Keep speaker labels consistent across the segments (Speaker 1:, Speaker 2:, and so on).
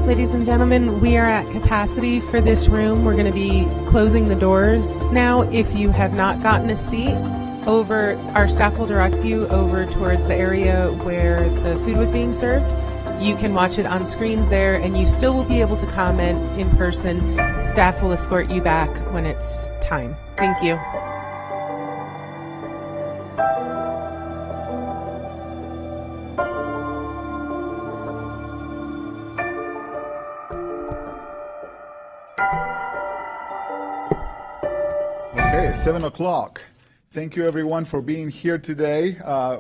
Speaker 1: Ladies and gentlemen, we are at capacity for this room. We're going to be closing the doors now. If you have not gotten a seat, our staff will direct you over towards the area where the food was being served. You can watch it on screens there, and you still will be able to comment in person. Staff will escort you back when it's time. Thank you.
Speaker 2: Okay, 7 o'clock. Thank you everyone for being here today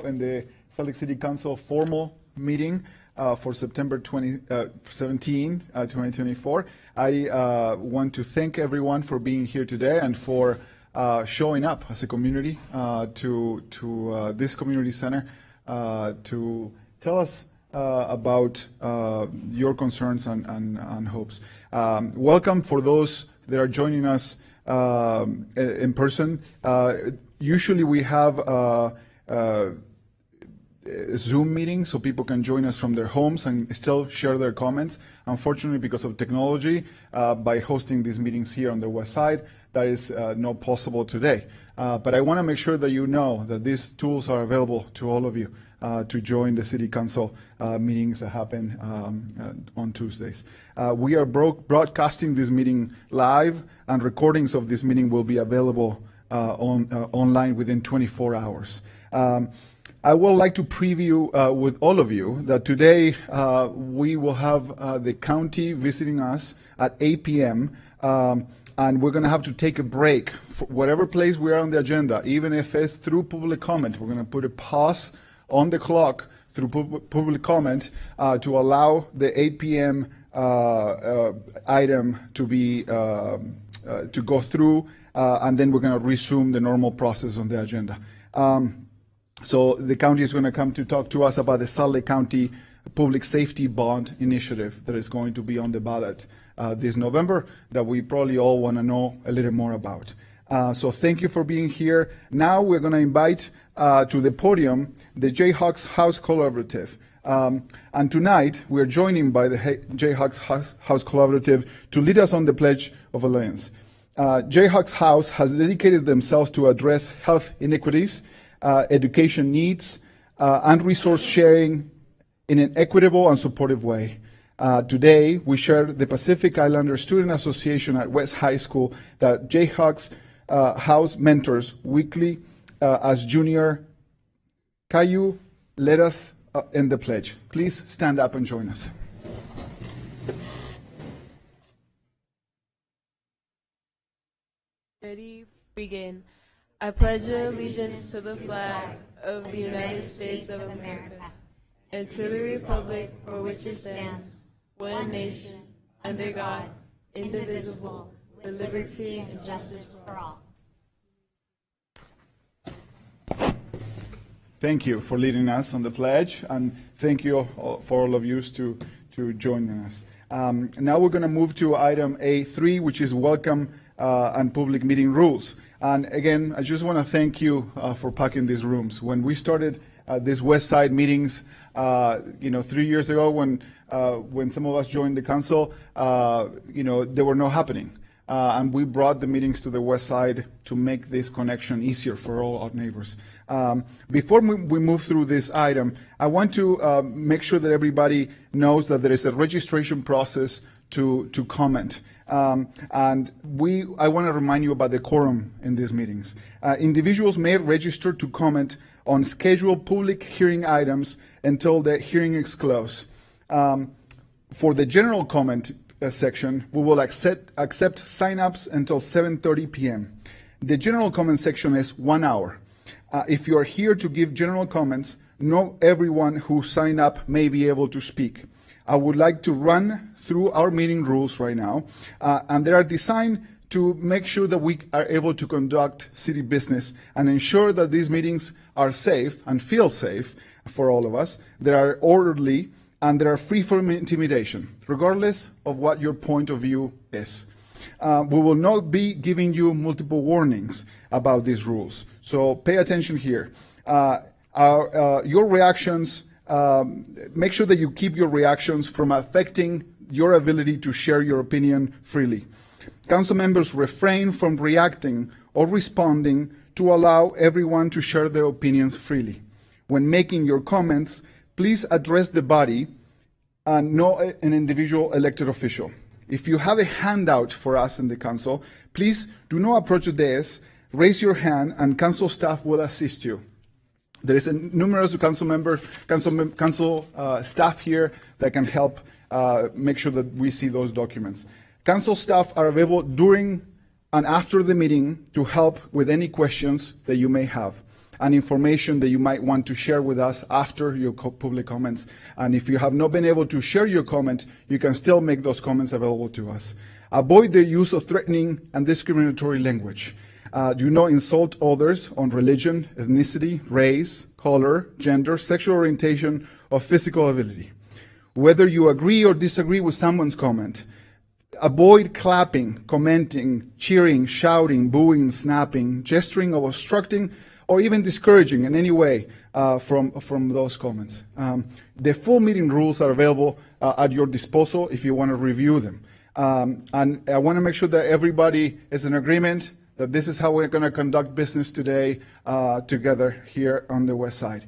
Speaker 2: in the Salt Lake City Council formal meeting for September 17, 2024. I want to thank everyone for being here today and for showing up as a community to this community center to tell us about your concerns and hopes. Welcome for those that are joining us in person. Usually we have Zoom meetings so people can join us from their homes and still share their comments. Unfortunately, because of technology, by hosting these meetings here on the west side, that is not possible today. But I want to make sure that you know that these tools are available to all of you to join the City Council meetings that happen on Tuesdays. We are broadcasting this meeting live, and recordings of this meeting will be available online within 24 hours. I would like to preview with all of you that today we will have the county visiting us at 8 p.m. And we're going to have to take a break for whatever place we are on the agenda, even if it's through public comment. We're going to put a pause on the clock through public comment to allow the 8 p.m. Item to be to go through, and then we're going to resume the normal process on the agenda. So the county is going to come to talk to us about the Salt Lake County Public Safety Bond Initiative that is going to be on the ballot this November, that we probably all want to know a little more about. So thank you for being here. Now we're going to invite to the podium the Jayhawks House Collaborative. And tonight we're joining by the Jayhawks House Collaborative to lead us on the Pledge of Allegiance. Jayhawks House has dedicated themselves to address health inequities, education needs, and resource sharing in an equitable and supportive way. Today, we share the Pacific Islander Student Association at West High School that Jayhawks House mentors weekly as Junior. Caillou, let us end the pledge. Please stand up and join us.
Speaker 3: Ready, begin. I pledge allegiance to the flag of the United States of America and to the republic for which it stands, one nation, under God, indivisible, with liberty and justice for all.
Speaker 2: Thank you for leading us on the pledge, and thank you for all of you to joining us. Now we're going to move to item A3, which is welcome and public meeting rules. And again, I just want to thank you for packing these rooms. When we started these West Side meetings, 3 years ago, when some of us joined the council, they were not happening. And we brought the meetings to the West Side to make this connection easier for all our neighbors. Before we move through this item, I want to make sure that everybody knows that there is a registration process to comment. I want to remind you about the quorum in these meetings. Individuals may register to comment on scheduled public hearing items until the hearing is closed. For the general comment section, we will accept sign-ups until 7:30 p.m. The general comment section is 1 hour. If you are here to give general comments, not everyone who signed up may be able to speak. I would like to run through our meeting rules right now, and they are designed to make sure that we are able to conduct city business and ensure that these meetings are safe and feel safe for all of us. They are orderly and they are free from intimidation, regardless of what your point of view is. We will not be giving you multiple warnings about these rules, so pay attention here. Your reactions, make sure that you keep your reactions from affecting your ability to share your opinion freely. Council members refrain from reacting or responding to allow everyone to share their opinions freely. When making your comments, please address the body and not an individual elected official. If you have a handout for us in the council, please do not approach the dais, raise your hand, and council staff will assist you. There is numerous council staff here that can help make sure that we see those documents. Council staff are available during and after the meeting to help with any questions that you may have and information that you might want to share with us after your public comments. And if you have not been able to share your comment, you can still make those comments available to us. Avoid the use of threatening and discriminatory language. Do not insult others on religion, ethnicity, race, color, gender, sexual orientation, or physical ability. Whether you agree or disagree with someone's comment, avoid clapping, commenting, cheering, shouting, booing, snapping, gesturing, or obstructing, or even discouraging in any way from those comments. The full meeting rules are available at your disposal if you want to review them. And I want to make sure that everybody is in agreement that this is how we're going to conduct business today together here on the West Side.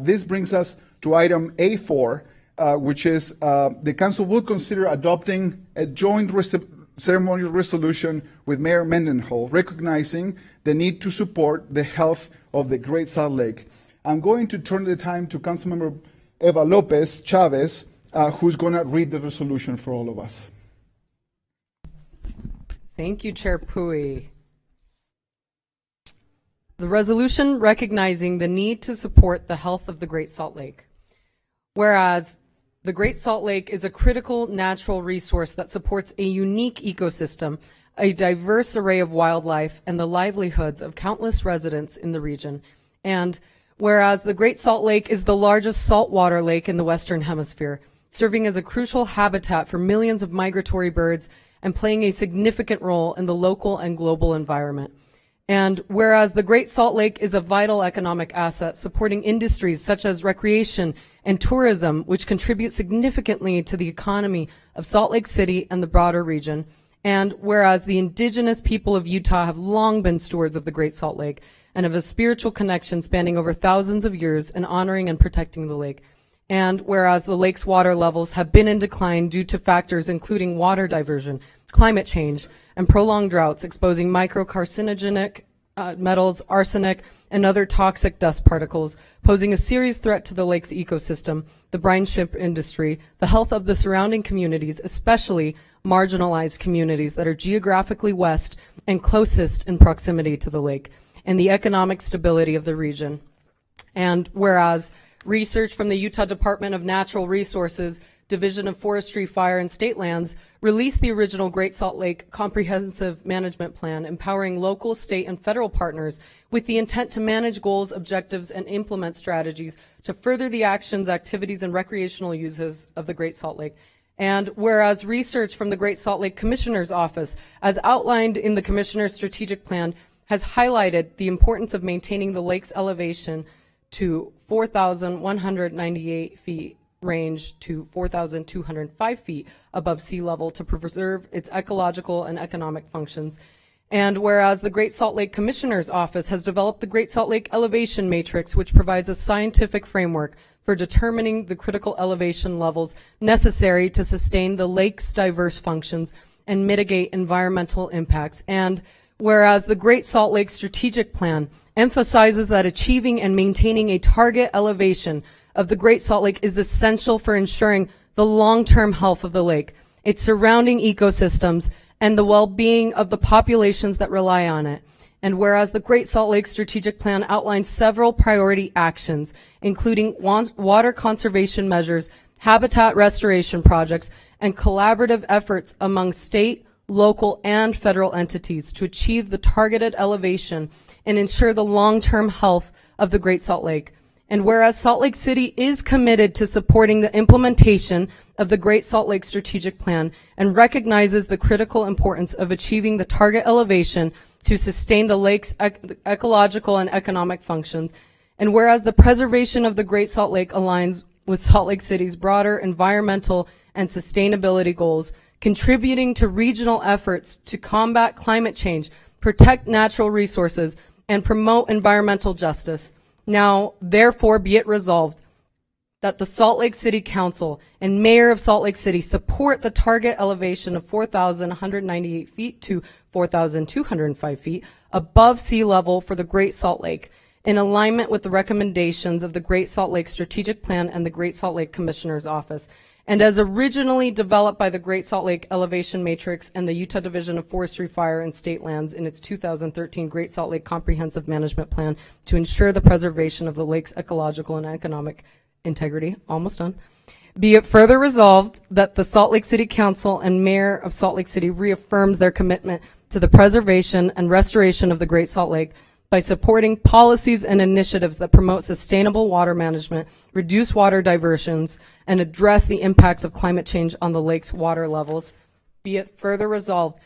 Speaker 2: This brings us to item A4, which is the council will consider adopting a joint ceremonial resolution with Mayor Mendenhall, recognizing the need to support the health of the Great Salt Lake. I'm going to turn the time to Councilmember Eva Lopez Chavez, who's going to read the resolution for all of us.
Speaker 4: Thank you, Chair Pui. The resolution recognizing the need to support the health of the Great Salt Lake. Whereas the Great Salt Lake is a critical natural resource that supports a unique ecosystem, a diverse array of wildlife, and the livelihoods of countless residents in the region. And whereas the Great Salt Lake is the largest saltwater lake in the Western Hemisphere, serving as a crucial habitat for millions of migratory birds and playing a significant role in the local and global environment. And whereas the Great Salt Lake is a vital economic asset supporting industries such as recreation and tourism, which contribute significantly to the economy of Salt Lake City and the broader region. And whereas the indigenous people of Utah have long been stewards of the Great Salt Lake and have a spiritual connection spanning over thousands of years in honoring and protecting the lake. And whereas the lake's water levels have been in decline due to factors including water diversion, climate change, and prolonged droughts exposing microcarcinogenic metals, arsenic, and other toxic dust particles, posing a serious threat to the lake's ecosystem, the brine shrimp industry, the health of the surrounding communities, especially marginalized communities that are geographically west and closest in proximity to the lake, and the economic stability of the region. And whereas research from the Utah Department of Natural Resources, Division of Forestry, Fire, and State Lands released the original Great Salt Lake Comprehensive Management Plan, empowering local, state, and federal partners with the intent to manage goals, objectives, and implement strategies to further the actions, activities, and recreational uses of the Great Salt Lake. And whereas research from the Great Salt Lake Commissioner's Office, as outlined in the Commissioner's Strategic Plan, has highlighted the importance of maintaining the lake's elevation to 4,198 feet range to 4,205 feet above sea level to preserve its ecological and economic functions. And whereas the Great Salt Lake Commissioner's Office has developed the Great Salt Lake Elevation Matrix, which provides a scientific framework for determining the critical elevation levels necessary to sustain the lake's diverse functions and mitigate environmental impacts. And whereas the Great Salt Lake Strategic Plan emphasizes that achieving and maintaining a target elevation of the Great Salt Lake is essential for ensuring the long-term health of the lake, its surrounding ecosystems, and the well-being of the populations that rely on it. And whereas the Great Salt Lake Strategic Plan outlines several priority actions, including water conservation measures, habitat restoration projects, and collaborative efforts among state, local, and federal entities to achieve the targeted elevation and ensure the long-term health of the Great Salt Lake. And whereas Salt Lake City is committed to supporting the implementation of the Great Salt Lake Strategic Plan and recognizes the critical importance of achieving the target elevation to sustain the lake's ecological and economic functions, and whereas the preservation of the Great Salt Lake aligns with Salt Lake City's broader environmental and sustainability goals, contributing to regional efforts to combat climate change, protect natural resources, and promote environmental justice. Now, therefore, be it resolved that the Salt Lake City Council and Mayor of Salt Lake City support the target elevation of 4,198 feet to 4,205 feet above sea level for the Great Salt Lake, in alignment with the recommendations of the Great Salt Lake Strategic Plan and the Great Salt Lake Commissioner's Office, and as originally developed by the Great Salt Lake Elevation Matrix and the Utah Division of Forestry, Fire, and State Lands in its 2013 Great Salt Lake Comprehensive Management Plan to ensure the preservation of the lake's ecological and economic integrity. Almost done. Be it further resolved that the Salt Lake City Council and Mayor of Salt Lake City reaffirms their commitment to the preservation and restoration of the Great Salt Lake by supporting policies and initiatives that promote sustainable water management, reduce water diversions, and address the impacts of climate change on the lake's water levels. Be it further resolved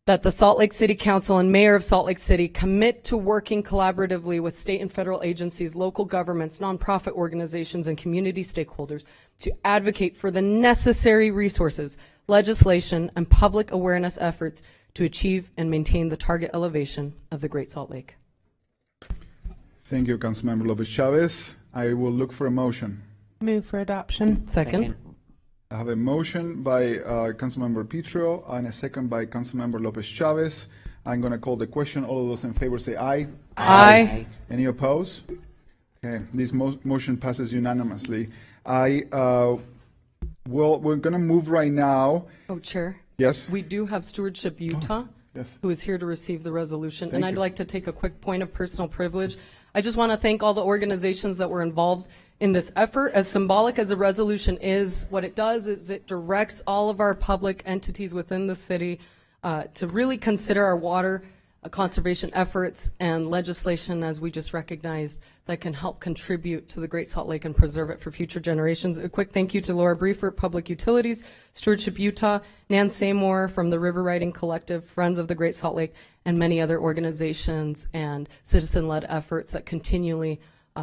Speaker 4: that the Salt Lake City Council and Mayor of Salt Lake City commit to working collaboratively with state and federal agencies, local governments, nonprofit organizations, and community stakeholders to advocate for the necessary resources, legislation, and public awareness efforts to achieve and maintain the target elevation of the Great Salt Lake.
Speaker 2: Thank you, Councilmember Lopez Chavez. I will look for a motion.
Speaker 1: Move for adoption.
Speaker 4: Second.
Speaker 2: I have a motion by Councilmember Petro and a second by Councilmember Lopez Chavez. I'm going to call the question. All of those in favor say aye.
Speaker 4: Aye.
Speaker 2: Any opposed? Okay, this motion passes unanimously. We're going to move right now.
Speaker 4: Oh, Chair.
Speaker 2: Yes?
Speaker 4: We do have Stewardship Utah,
Speaker 2: Yes.
Speaker 4: who is here to receive the resolution.
Speaker 2: Thank
Speaker 4: And I'd
Speaker 2: you.
Speaker 4: like to take a quick point of personal privilege. I just want to thank all the organizations that were involved in this effort. As symbolic as a resolution is, what it does is it directs all of our public entities within the city to really consider our water conservation efforts and legislation, as we just recognized, that can help contribute to the Great Salt Lake and preserve it for future generations. A quick thank you to Laura Briefer, Public Utilities, Stewardship Utah, Nan Seymour from the River Riding Collective, Friends of the Great Salt Lake, and many other organizations and citizen-led efforts that continually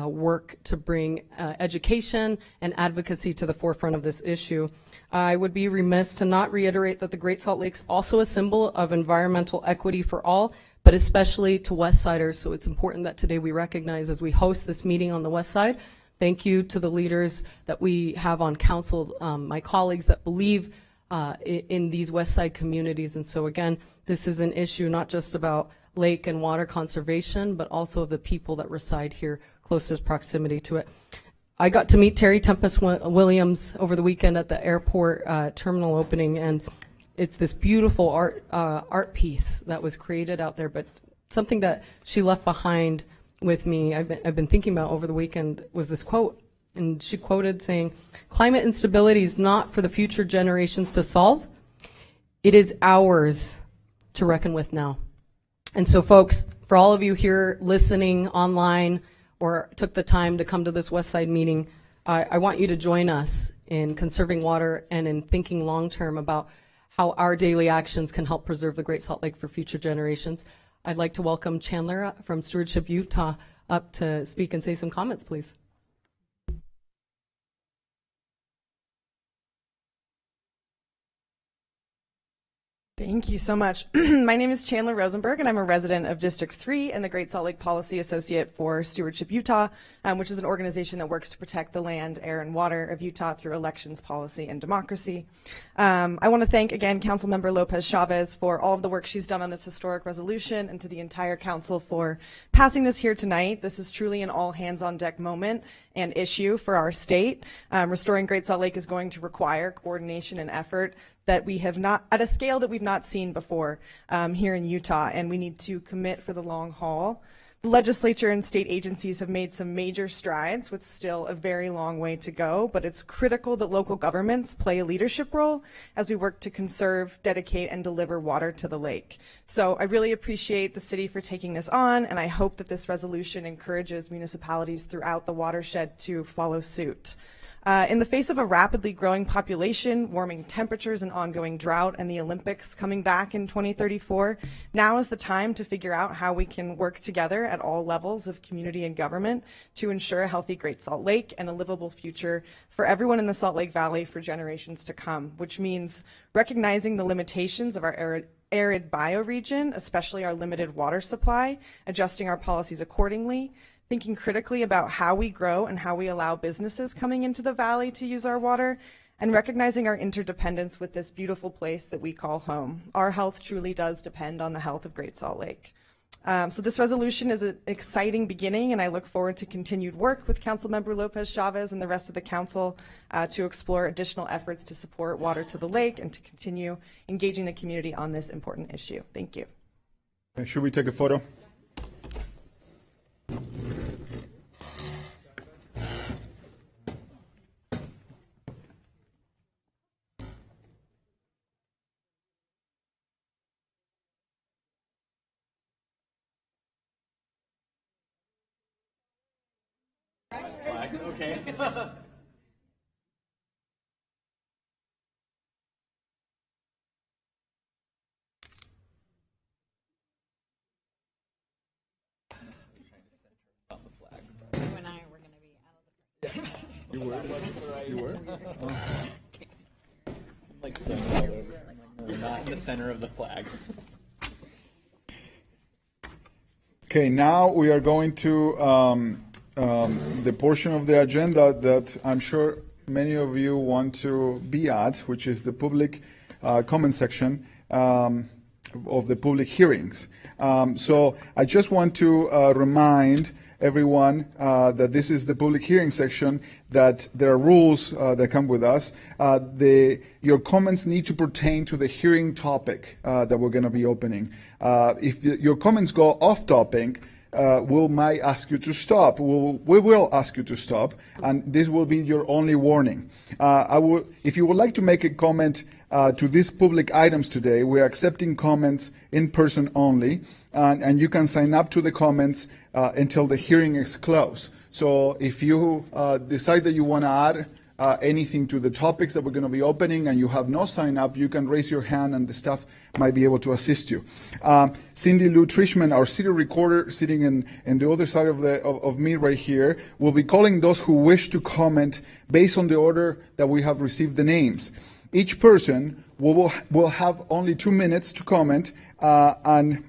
Speaker 4: work to bring education and advocacy to the forefront of this issue. I would be remiss to not reiterate that the Great Salt Lake is also a symbol of environmental equity for all, but especially to Westsiders. So it's important that today we recognize, as we host this meeting on the West Side, thank you to the leaders that we have on council, my colleagues that believe in these West Side communities. And so again, this is an issue not just about lake and water conservation, but also of the people that reside here, closest proximity to it. I got to meet Terry Tempest Williams over the weekend at the airport terminal opening, and it's this beautiful art piece that was created out there. But something that she left behind with me, I've been thinking about over the weekend, was this quote. And she quoted saying, "Climate instability is not for the future generations to solve. It is ours to reckon with now." And so, folks, for all of you here listening online or took the time to come to this West Side meeting, I want you to join us in conserving water and in thinking long-term about how our daily actions can help preserve the Great Salt Lake for future generations. I'd like to welcome Chandler from Stewardship Utah up to speak and say some comments, please.
Speaker 5: Thank you so much. My name is Chandler Rosenberg, and I'm a resident of District 3 and the Great Salt Lake Policy Associate for Stewardship Utah, which is an organization that works to protect the land, air, and water of Utah through elections, policy, and democracy. I want to thank, again, Councilmember Lopez Chavez for all of the work she's done on this historic resolution, and to the entire council for passing this here tonight. This is truly an all-hands-on-deck moment and issue for our state. Restoring Great Salt Lake is going to require coordination and effort that we have not, at a scale that we've not seen before here in Utah, and we need to commit for the long haul. The legislature and state agencies have made some major strides with still a very long way to go, but it's critical that local governments play a leadership role as we work to conserve, dedicate, and deliver water to the lake. So I really appreciate the city for taking this on, and I hope that this resolution encourages municipalities throughout the watershed to follow suit. In the face of a rapidly growing population, warming temperatures, and ongoing drought, and the Olympics coming back in 2034, now is the time to figure out how we can work together at all levels of community and government to ensure a healthy Great Salt Lake and a livable future for everyone in the Salt Lake Valley for generations to come, which means recognizing the limitations of our arid bioregion, especially our limited water supply, adjusting our policies accordingly, thinking critically about how we grow and how we allow businesses coming into the valley to use our water, and recognizing our interdependence with this beautiful place that we call home. Our health truly does depend on the health of Great Salt Lake. So this resolution is an exciting beginning, and I look forward to continued work with Councilmember Lopez Chavez and the rest of the council to explore additional efforts to support water to the lake and to continue engaging the community on this important issue. Thank you.
Speaker 2: Should we take a photo?
Speaker 6: Okay. You were? Oh. Like we're not in the center of the flags.
Speaker 2: Okay, now we are going to the portion of the agenda that I'm sure many of you want to be at, which is the public comment section of the public hearings. So I just want to remind everyone that this is the public hearing section, that there are rules that come with us. Your comments need to pertain to the hearing topic that we're going to be opening. If your comments go off topic, we might ask you to stop. We will ask you to stop, and this will be your only warning. If you would like to make a comment to these public items today, we're accepting comments in person only, and you can sign up to the comments until the hearing is closed. So if you decide that you want to add anything to the topics that we're going to be opening and you have no sign up, you can raise your hand and the staff might be able to assist you. Cindy Lou Trishman, our city recorder, sitting in the other side of me right here, will be calling those who wish to comment based on the order that we have received the names. Each person will have only 2 minutes to comment, and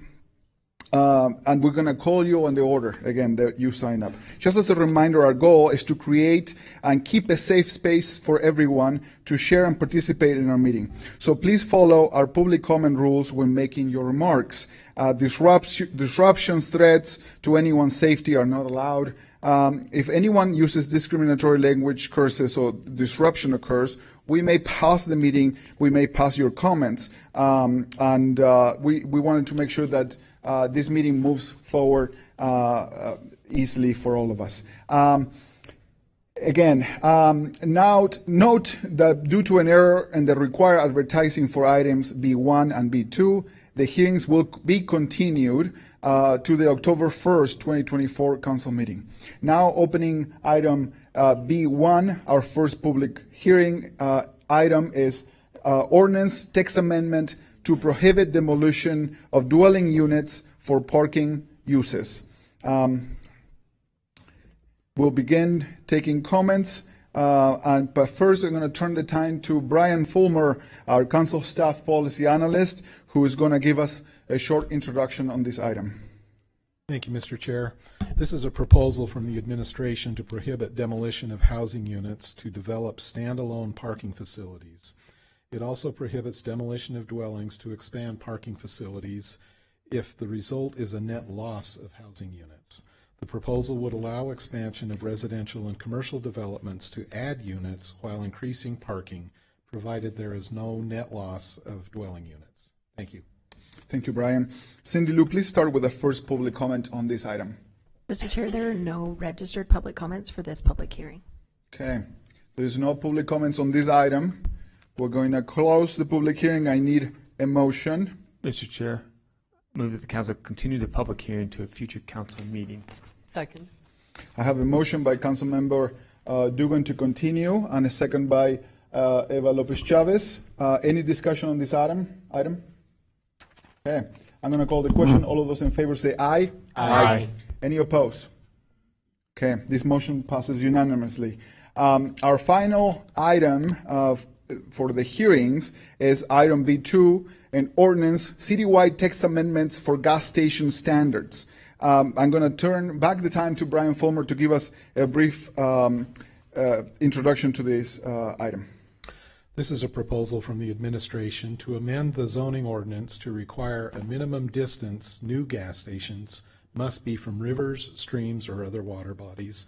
Speaker 2: we're going to call you on the order, again, that you sign up. Just as a reminder, our goal is to create and keep a safe space for everyone to share and participate in our meeting. So please follow our public comment rules when making your remarks. Disruptions, threats to anyone's safety are not allowed. If anyone uses discriminatory language, curses, or disruption occurs, we may pause the meeting, we may pause your comments, and we wanted to make sure that this meeting moves forward easily for all of us. Again, note that due to an error in the required advertising for items B1 and B2, the hearings will be continued to the October 1st, 2024 council meeting. Now opening item B1, our first public hearing item is ordinance text amendment to prohibit demolition of dwelling units for parking uses. We'll begin taking comments, but first I'm going to turn the time to Brian Fulmer, our council staff policy analyst, who is going to give us a short introduction on this item.
Speaker 7: Thank you, Mr. Chair. This is a proposal from the administration to prohibit demolition of housing units to develop standalone parking facilities. It also prohibits demolition of dwellings to expand parking facilities if the result is a net loss of housing units. The proposal would allow expansion of residential and commercial developments to add units while increasing parking, provided there is no net loss of dwelling units. Thank you.
Speaker 2: Thank you, Brian. Cindy Lou, please start with the first public comment on this item.
Speaker 8: Mr. Chair, there are no registered public comments for this public hearing.
Speaker 2: Okay. There is no public comments on this item. We're going to close the public hearing. I need a motion.
Speaker 9: Mr. Chair, move that the council continue the public hearing to a future council meeting.
Speaker 4: Second.
Speaker 2: I have a motion by Councilmember Dugan to continue, and a second by Eva Lopez Chavez. Any discussion on this item? Okay, I'm going to call the question. All of those in favor say aye.
Speaker 9: Aye.
Speaker 2: Any opposed? Okay, this motion passes unanimously. Our final item for the hearings is item B2, an ordinance, citywide text amendments for gas station standards. I'm going to turn back the time to Brian Fulmer to give us a brief introduction to this item.
Speaker 7: This is a proposal from the administration to amend the zoning ordinance to require a minimum distance new gas stations must be from rivers, streams, or other water bodies,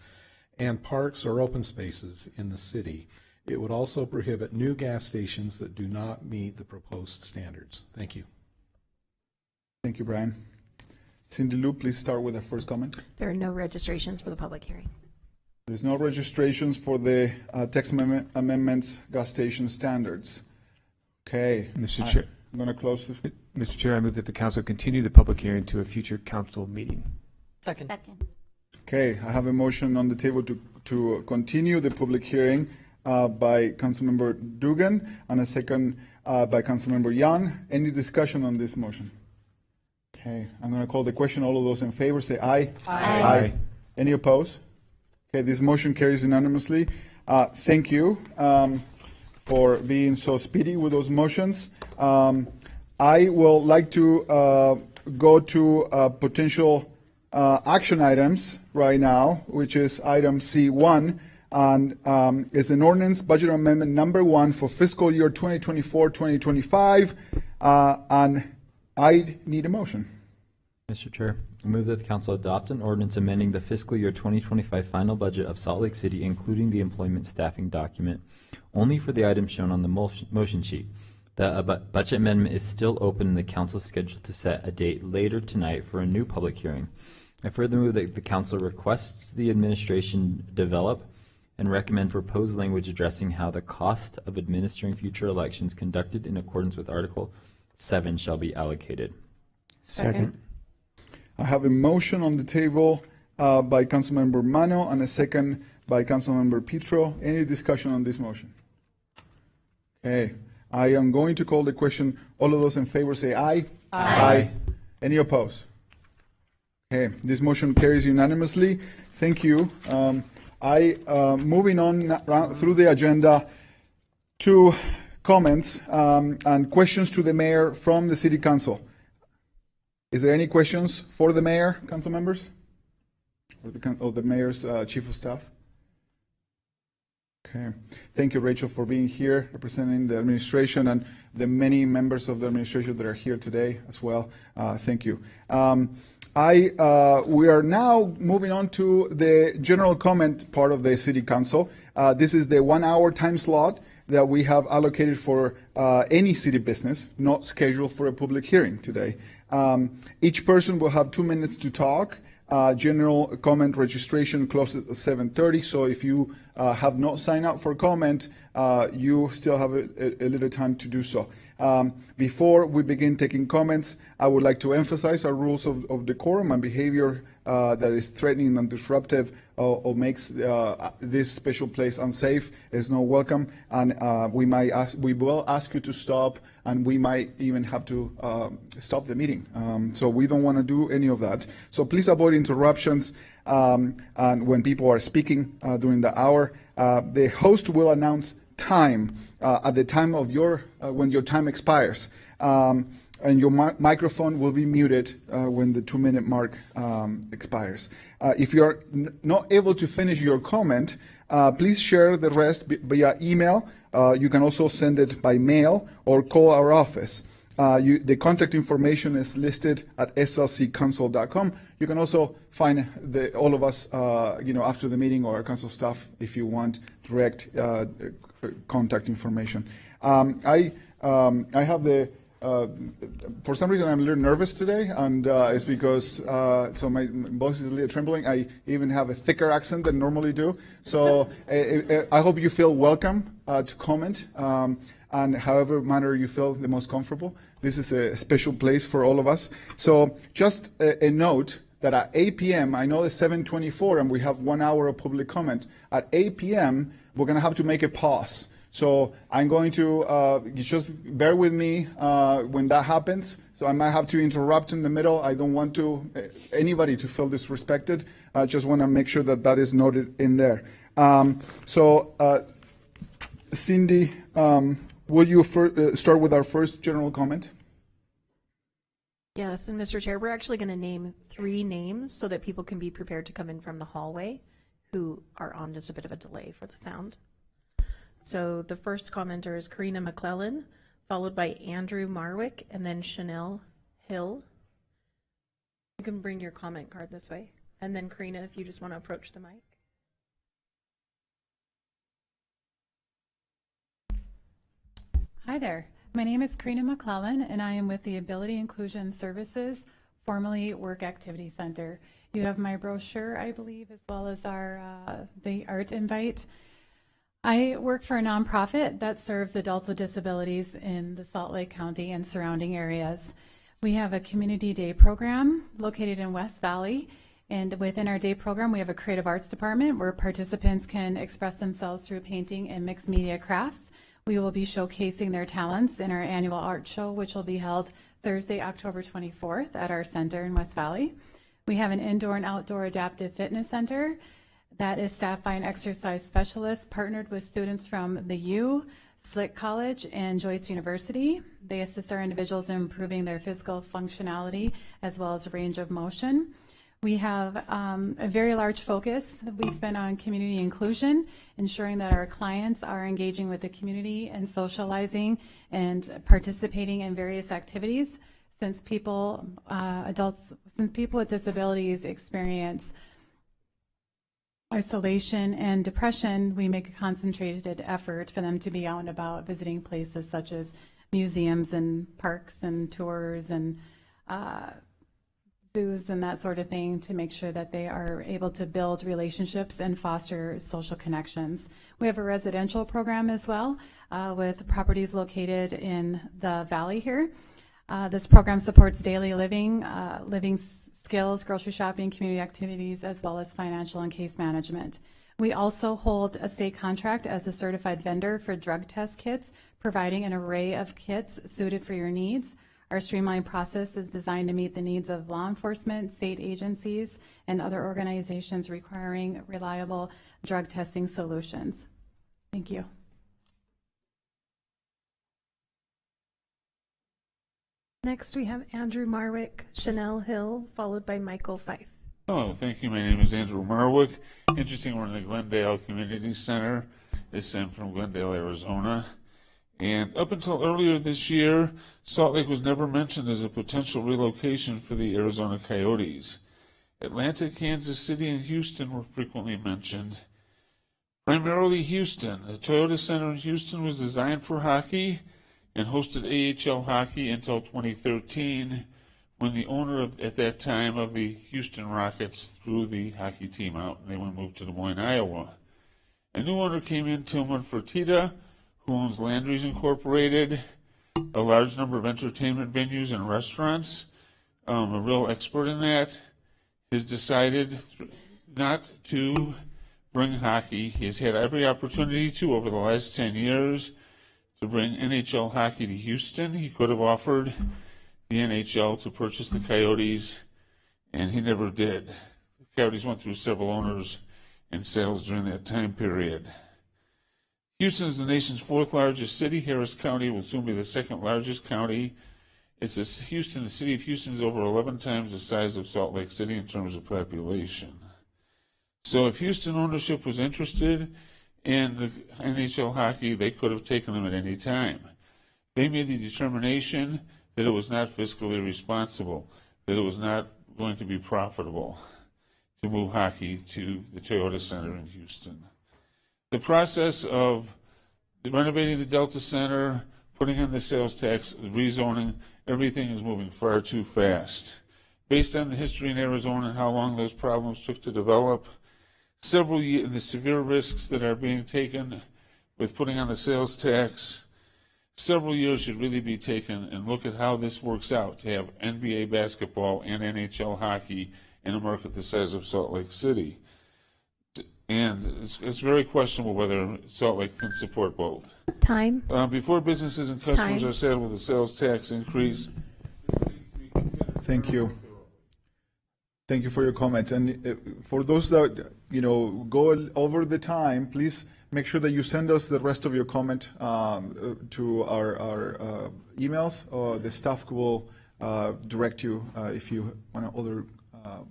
Speaker 7: and parks or open spaces in the city. It would also prohibit new gas stations that do not meet the proposed standards. Thank you.
Speaker 2: Thank you, Brian. Cindy Lou, please start with the first comment.
Speaker 8: There are no registrations for the public hearing.
Speaker 2: There's no registrations for the text amendments gas station standards. Okay.
Speaker 9: Mr. Chair.
Speaker 2: I'm going to close this.
Speaker 9: Mr. Chair, I move that the council continue the public hearing to a future council meeting.
Speaker 4: Second.
Speaker 2: Okay, I have a motion on the table to continue the public hearing by Councilmember Dugan and a second by Councilmember Young. Any discussion on this motion? Okay, I'm going to call the question. All of those in favor say aye.
Speaker 9: Aye.
Speaker 2: Any opposed? Okay, this motion carries unanimously. Thank you for being so speedy with those motions. I will like to go to potential action items right now, which is item C1, and is an ordinance budget amendment number 1 for fiscal year 2024-2025, and I need a motion.
Speaker 10: Mr. Chair, I move that the council adopt an ordinance amending the fiscal year 2025 final budget of Salt Lake City, including the employment staffing document, only for the items shown on the motion sheet. The budget amendment is still open and the council is scheduled to set a date later tonight for a new public hearing. I further move that the council requests the administration develop and recommend proposed language addressing how the cost of administering future elections conducted in accordance with Article 7 shall be allocated.
Speaker 9: Second.
Speaker 2: I have a motion on the table by Councilmember Mano and a second by Councilmember Petro. Any discussion on this motion? Okay. I am going to call the question. All of those in favor say aye. Aye. Any opposed? Okay. This motion carries unanimously. Thank you. Moving on through the agenda to comments and questions to the mayor from the City Council. Is there any questions for the mayor, council members? Or the mayor's chief of staff? Okay. Thank you, Rachel, for being here, representing the administration and the many members of the administration that are here today as well. Thank you. We are now moving on to the general comment part of the City Council. This is the 1 hour time slot that we have allocated for any city business, not scheduled for a public hearing today. Each person will have 2 minutes to talk. General comment registration closes at 7:30, so if you have not signed up for comment, you still have a little time to do so. Before we begin taking comments, I would like to emphasize our rules of decorum and behavior that is threatening and disruptive or makes this special place unsafe is not welcome, and we will ask you to stop, and we might even have to stop the meeting. So we don't want to do any of that. So please avoid interruptions, and when people are speaking during the hour, the host will announce time at the time of when your time expires. And your microphone will be muted when the 2 minute mark expires. If you're not able to finish your comment, please share the rest via email. You can also send it by mail or call our office. The contact information is listed at slccouncil.com. You can also find all of us, after the meeting, or our council staff if you want direct contact information. I have for some reason I'm a little nervous today, and it's because so my voice is a little trembling. I even have a thicker accent than normally do. So I hope you feel welcome to comment, and however manner you feel the most comfortable. This is a special place for all of us. So just a note, that at 8 p.m., I know it's 7:24 and we have 1 hour of public comment. At 8 p.m., we're going to have to make a pause. So I'm going to just bear with me when that happens. So I might have to interrupt in the middle. I don't want anybody to feel disrespected. I just want to make sure that that is noted in there. Cindy, will you start with our first general comment?
Speaker 8: Yes, and Mr. Chair, we're actually going to name 3 names so that people can be prepared to come in from the hallway who are on just a bit of a delay for the sound. So the first commenter is Karina McClellan, followed by Andrew Marwick, and then Chanel Hill. You can bring your comment card this way. And then Karina, if you just want to approach the mic.
Speaker 11: Hi there. My name is Karina McClellan, and I am with the Ability Inclusion Services, formerly Work Activity Center. You have my brochure, I believe, as well as the art invite. I work for a nonprofit that serves adults with disabilities in the Salt Lake County and surrounding areas. We have a community day program located in West Valley, and within our day program we have a creative arts department where participants can express themselves through painting and mixed media crafts. We will be showcasing their talents in our annual art show, which will be held Thursday, October 24th at our center in West Valley. We have an indoor and outdoor adaptive fitness center that is staffed by an exercise specialist partnered with students from the U, Slick College, and Joyce University. They assist our individuals in improving their physical functionality as well as range of motion. We have a very large focus that we spend on community inclusion, ensuring that our clients are engaging with the community and socializing and participating in various activities. Since people with disabilities experience isolation and depression, we make a concentrated effort for them to be out and about visiting places such as museums and parks and tours and zoos and that sort of thing to make sure that they are able to build relationships and foster social connections. We have a residential program as well with properties located in the valley here. This program supports daily living skills, grocery shopping, community activities, as well as financial and case management. We also hold a state contract as a certified vendor for drug test kits, providing an array of kits suited for your needs. Our streamlined process is designed to meet the needs of law enforcement, state agencies, and other organizations requiring reliable drug testing solutions. Thank you.
Speaker 8: Next, we have Andrew Marwick, Chanel Hill, followed by Michael Fife.
Speaker 12: Hello, thank you. My name is Andrew Marwick. Interesting, we're in the Glendale Community Center. I'm from Glendale, Arizona. And up until earlier this year, Salt Lake was never mentioned as a potential relocation for the Arizona Coyotes. Atlanta, Kansas City, and Houston were frequently mentioned. Primarily Houston. The Toyota Center in Houston was designed for hockey and hosted AHL hockey until 2013, when the owner at that time of the Houston Rockets threw the hockey team out and they moved to Des Moines, Iowa. A new owner came in, Tillman Fertitta, who owns Landry's Incorporated, a large number of entertainment venues and restaurants, a real expert in that, has decided not to bring hockey. He's had every opportunity to over the last 10 years to bring NHL hockey to Houston. He could have offered the NHL to purchase the Coyotes, and he never did. The Coyotes went through several owners and sales during that time period. Houston is the nation's 4th largest city. Harris County will soon be the 2nd largest county. The city of Houston is over 11 times the size of Salt Lake City in terms of population. So if Houston ownership was interested in the NHL hockey, they could have taken them at any time. They made the determination that it was not fiscally responsible, that it was not going to be profitable to move hockey to the Toyota Center in Houston. The process of renovating the Delta Center, putting in the sales tax, rezoning, everything is moving far too fast. Based on the history in Arizona and how long those problems took to develop, several years, the severe risks that are being taken with putting on the sales tax, several years should really be taken and look at how this works out to have NBA basketball and NHL hockey in a market the size of Salt Lake City. And it's very questionable whether Salt Lake can support both.
Speaker 8: Time.
Speaker 12: Before businesses and customers
Speaker 8: Time.
Speaker 12: are saddled with a sales tax increase.
Speaker 2: Thank you. Thank you for your comment. And for those that, go over the time, please make sure that you send us the rest of your comment to our emails. The staff will direct you if you want other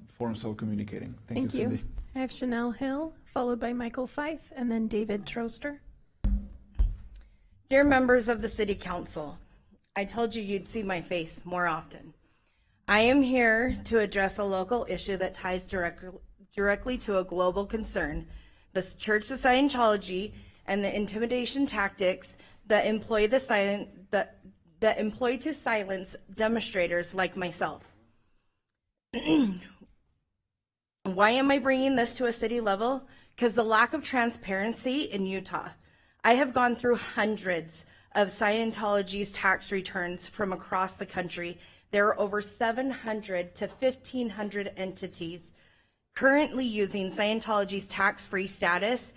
Speaker 2: forms of communicating. Thank you, Cindy.
Speaker 8: I have Chanel Hill, followed by Michael Fife, and then David Troster.
Speaker 13: Dear members of the City Council, I told you you'd see my face more often. I am here to address a local issue that ties directly to a global concern, the Church of Scientology and the intimidation tactics that employ to silence demonstrators like myself. Why am I bringing this to a city level? Because the lack of transparency in Utah. I have gone through hundreds of Scientology's tax returns from across the country. There are over 700 to 1,500 entities currently using Scientology's tax-free status.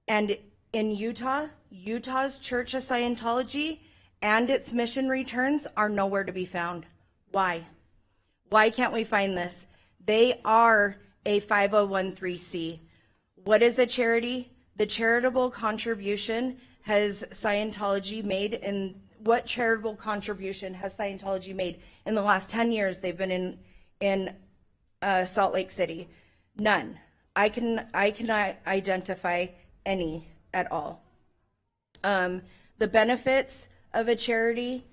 Speaker 13: And in Utah, Utah's Church of Scientology and its mission returns are nowhere to be found. Why? Why can't we find this? They are a 501(c)(3). What is a charity? The charitable contribution has Scientology made, and what charitable contribution has Scientology made in the last 10 years they've been in Salt Lake City? None. I cannot identify any at all. The benefits of a charity,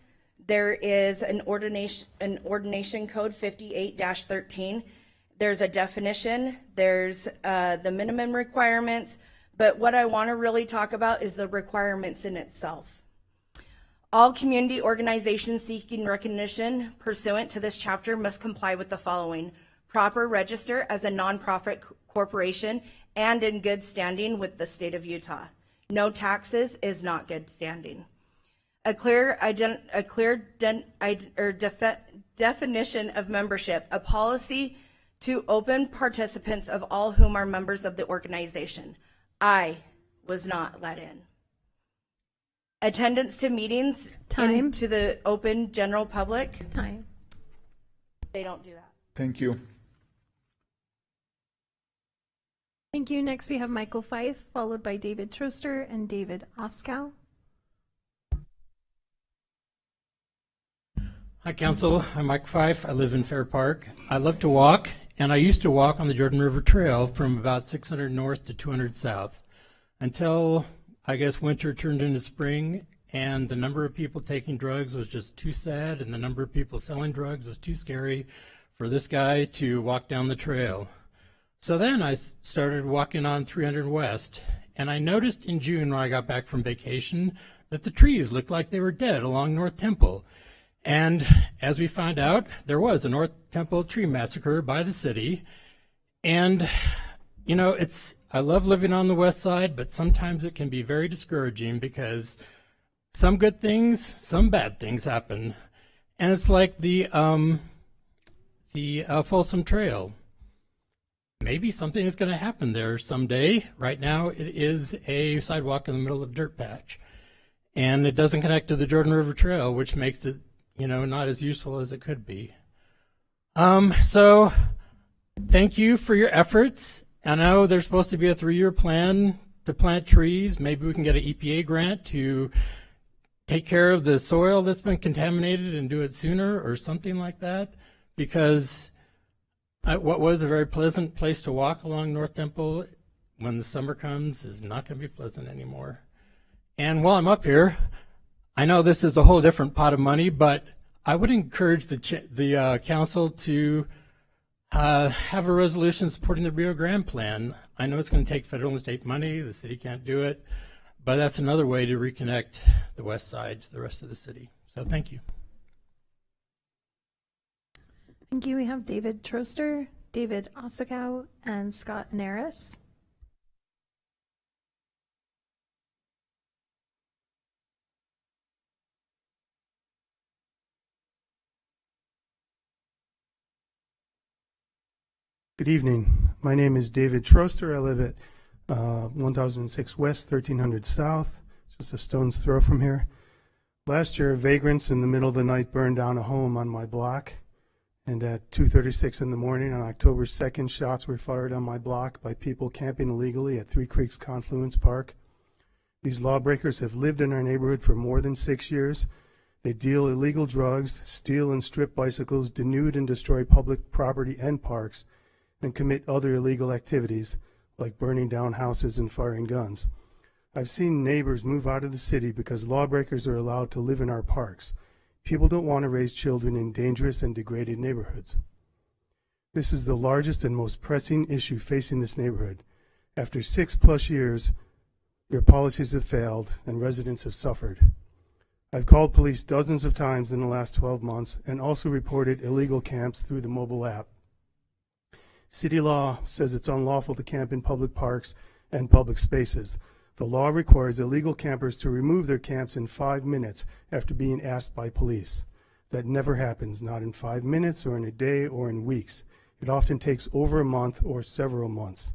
Speaker 13: there is an ordination code 58-13. There's a definition, there's the minimum requirements, but what I want to really talk about is the requirements in itself. All community organizations seeking recognition pursuant to this chapter must comply with the following: proper register as a nonprofit corporation and in good standing with the state of Utah. No taxes is not good standing. A clear definition of membership, a policy to open participants of all whom are members of the organization. I was not let in. Attendance to meetings to the open general public.
Speaker 8: Time.
Speaker 13: They don't do that.
Speaker 2: Thank you.
Speaker 8: Thank you. Next we have Michael Fife, followed by David Troster and David Oskow.
Speaker 14: Hi, Council. I'm Mike Fife. I live in Fair Park. I love to walk, and I used to walk on the Jordan River Trail from about 600 north to 200 south until, I guess, winter turned into spring, and the number of people taking drugs was just too sad, and the number of people selling drugs was too scary for this guy to walk down the trail. So then I started walking on 300 West, and I noticed in June when I got back from vacation that the trees looked like they were dead along North Temple. And as we found out, there was a North Temple tree massacre by the city. And, you know, I love living on the west side, but sometimes it can be very discouraging because some good things, some bad things happen. And it's like the Folsom Trail. Maybe something is going to happen there someday. Right now, it is a sidewalk in the middle of a dirt patch. And it doesn't connect to the Jordan River Trail, which makes it, you know, not as useful as it could be. So thank you for your efforts. I know there's supposed to be a 3-year plan to plant trees. Maybe we can get an EPA grant to take care of the soil that's been contaminated and do it sooner or something like that, because what was a very pleasant place to walk along North Temple when the summer comes is not going to be pleasant anymore. And while I'm up here, I know this is a whole different pot of money, but I would encourage the council to have a resolution supporting the Rio Grande plan. I know it's going to take federal and state money. The city can't do it, but that's another way to reconnect the west side to the rest of the city. So thank you.
Speaker 8: Thank you. We have David Troster, David Osakow, and Scott Naris.
Speaker 15: Good evening. My name is David Troster. I live at 1006 West, 1300 South. It's just a stone's throw from here. Last year, vagrants in the middle of the night burned down a home on my block. And at 2:36 in the morning on October 2nd, shots were fired on my block by people camping illegally at Three Creeks Confluence Park. These lawbreakers have lived in our neighborhood for more than 6 years. They deal illegal drugs, steal and strip bicycles, denude and destroy public property and parks, and commit other illegal activities like burning down houses and firing guns. I've seen neighbors move out of the city because lawbreakers are allowed to live in our parks. People don't want to raise children in dangerous and degraded neighborhoods. This is the largest and most pressing issue facing this neighborhood. After 6+ years, your policies have failed and residents have suffered. I've called police dozens of times in the last 12 months and also reported illegal camps through the mobile app. City law says it's unlawful to camp in public parks and public spaces. The law requires illegal campers to remove their camps in 5 minutes after being asked by police. That never happens, not in 5 minutes or in a day or in weeks. It often takes over a month or several months.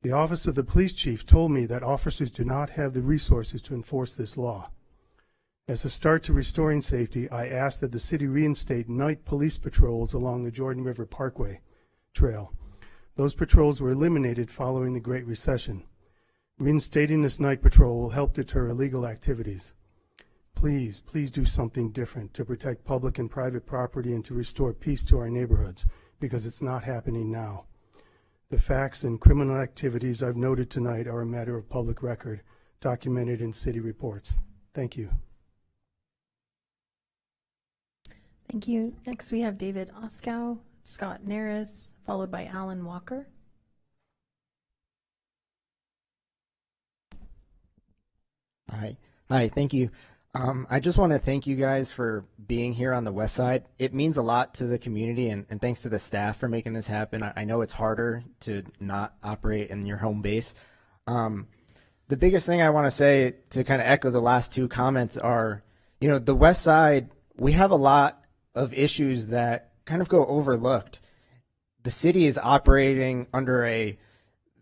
Speaker 15: The office of the police chief told me that officers do not have the resources to enforce this law. As a start to restoring safety, I asked that the city reinstate night police patrols along the Jordan River Parkway Trail. Those patrols were eliminated following the Great Recession. Reinstating this night patrol will help deter illegal activities. Please, please do something different to protect public and private property and to restore peace to our neighborhoods, because it's not happening now. The facts and criminal activities I've noted tonight are a matter of public record, documented in city reports. Thank you.
Speaker 8: Thank you. Next we have David Oskow, Scott Naris, followed by Alan Walker.
Speaker 16: Hi, thank you. I just want to thank you guys for being here on the west side. It means a lot to the community, and thanks to the staff for making this happen. I know it's harder to not operate in your home base. The biggest thing I want to say to kind of echo the last two comments are, the west side, we have a lot of issues that kind of go overlooked. The city is operating under a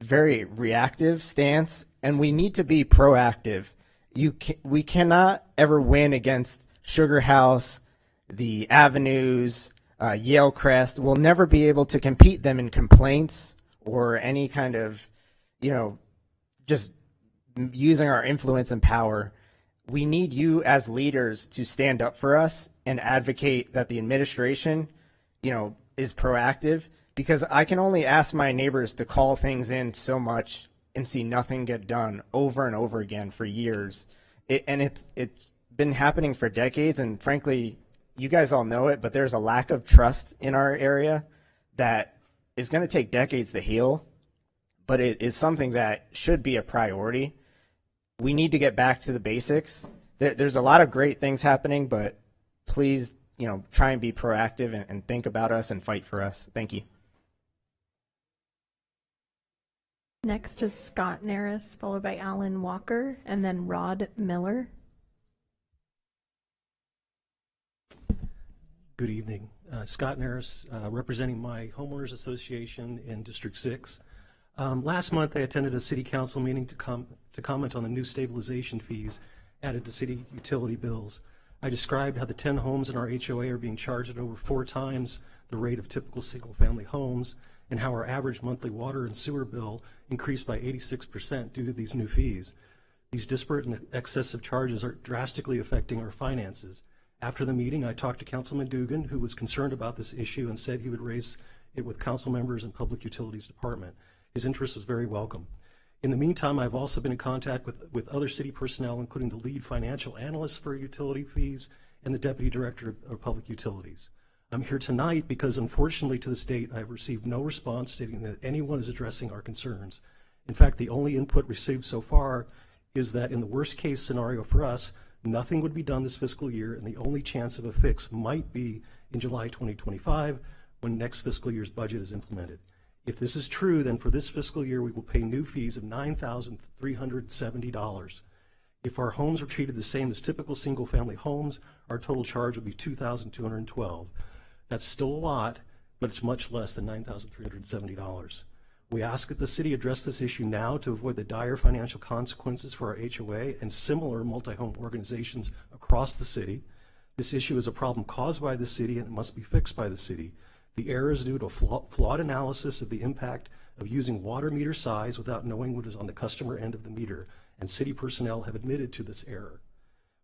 Speaker 16: very reactive stance, and we need to be proactive. We cannot ever win against Sugar House, the Avenues, Yale Crest. We'll never be able to compete them in complaints or any kind of, just using our influence and power. We need you as leaders to stand up for us and advocate that the administration, is proactive, because I can only ask my neighbors to call things in so much and see nothing get done over and over again for years. It's been happening for decades, and frankly, you guys all know it, but there's a lack of trust in our area that is going to take decades to heal, but it is something that should be a priority. We need to get back to the basics. There's a lot of great things happening, but please, try and be proactive and think about us and fight for us. Thank you.
Speaker 8: Next is Scott Naris, followed by Alan Walker, and then Rod Miller.
Speaker 17: Good evening. Scott Naris, representing my homeowners association in District 6. Last month I attended a city council meeting to comment on the new stabilization fees added to city utility bills. I described how the 10 homes in our HOA are being charged at over 4 times the rate of typical single-family homes, and how our average monthly water and sewer bill increased by 86% due to these new fees. These disparate and excessive charges are drastically affecting our finances. After the meeting, I talked to Councilman Dugan, who was concerned about this issue and said he would raise it with council members and Public Utilities Department. His interest was very welcome. In the meantime, I've also been in contact with other city personnel, including the lead financial analyst for utility fees and the deputy director of public utilities. I'm here tonight because, unfortunately, to this date, I've received no response stating that anyone is addressing our concerns. In fact, the only input received so far is that in the worst case scenario for us, nothing would be done this fiscal year, and the only chance of a fix might be in July 2025 when next fiscal year's budget is implemented. If this is true, then for this fiscal year, we will pay new fees of $9,370. If our homes are treated the same as typical single-family homes, our total charge would be $2,212. That's still a lot, but it's much less than $9,370. We ask that the city address this issue now to avoid the dire financial consequences for our HOA and similar multi-home organizations across the city. This issue is a problem caused by the city and it must be fixed by the city. The error is due to a flawed analysis of the impact of using water meter size without knowing what is on the customer end of the meter, and city personnel have admitted to this error.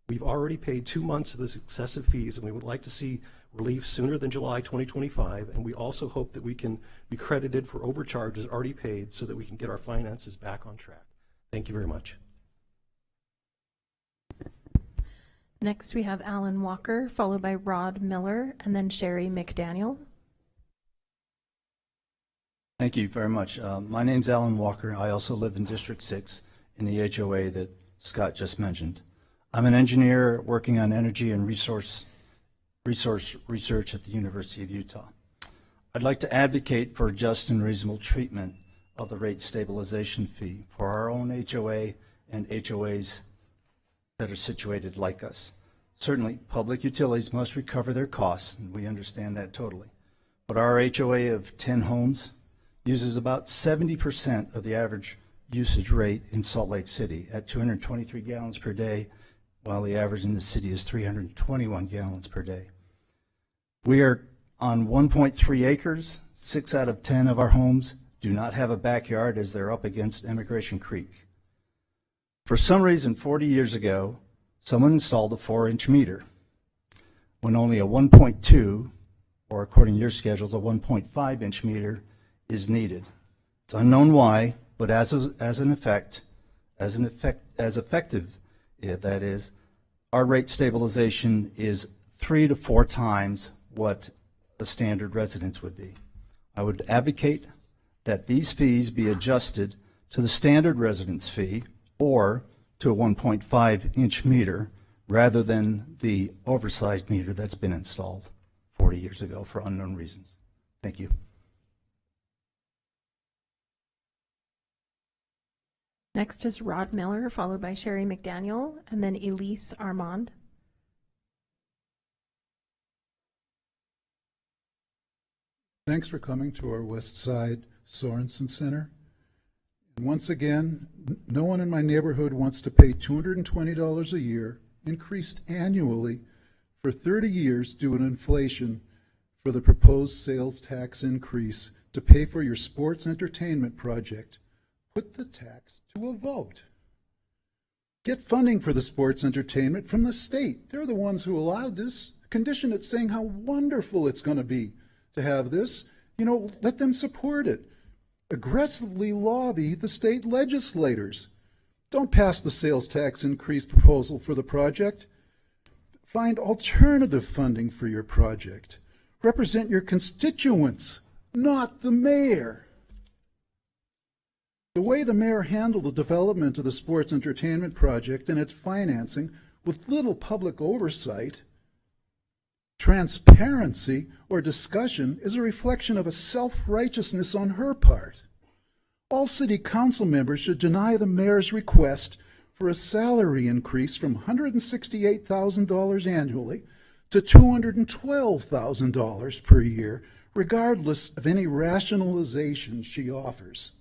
Speaker 17: We've already paid 2 months of this excessive fees, and we would like to see relief sooner than July 2025, and we also hope that we can be credited for overcharges already paid so that we can get our finances back on track. Thank you very much.
Speaker 8: Next, we have Alan Walker, followed by Rod Miller, and then Sherry McDaniel.
Speaker 18: Thank you very much. My name's Alan Walker. I also live in District 6 in the HOA that Scott just mentioned. I'm an engineer working on energy and resource research at the University of Utah. I'd like to advocate for just and reasonable treatment of the rate stabilization fee for our own HOA and HOAs that are situated like us. Certainly, public utilities must recover their costs, and we understand that totally. But our HOA of 10 homes uses about 70% of the average usage rate in Salt Lake City at 223 gallons per day, while the average in the city is 321 gallons per day. We are on 1.3 acres. 6 out of 10 of our homes do not have a backyard as they're up against Immigration Creek. For some reason, 40 years ago, someone installed a 4-inch meter when only a 1.2, or according to your schedules, a 1.5-inch meter is needed. It's unknown why, but as effective that is, our rate stabilization is 3 to 4 times what a standard residence would be. I would advocate that these fees be adjusted to the standard residence fee or to a 1.5-inch meter rather than the oversized meter that's been installed 40 years ago for unknown reasons. Thank you.
Speaker 8: Next is Rod Miller, followed by Sherry McDaniel, and then Elise Armand.
Speaker 19: Thanks for coming to our West Side Sorensen Center. And once again, no one in my neighborhood wants to pay $220 a year, increased annually for 30 years due to inflation, for the proposed sales tax increase to pay for your sports entertainment project. Put the tax to a vote. Get funding for the sports entertainment from the state. They're the ones who allowed this. Condition it, saying how wonderful it's going to be to have this. You know, let them support it. Aggressively lobby the state legislators. Don't pass the sales tax increase proposal for the project. Find alternative funding for your project. Represent your constituents, not the mayor. The way the mayor handled the development of the sports entertainment project and its financing with little public oversight, transparency, or discussion is a reflection of a self-righteousness on her part. All city council members should deny the mayor's request for a salary increase from $168,000 annually to $212,000 per year, regardless of any rationalization she offers.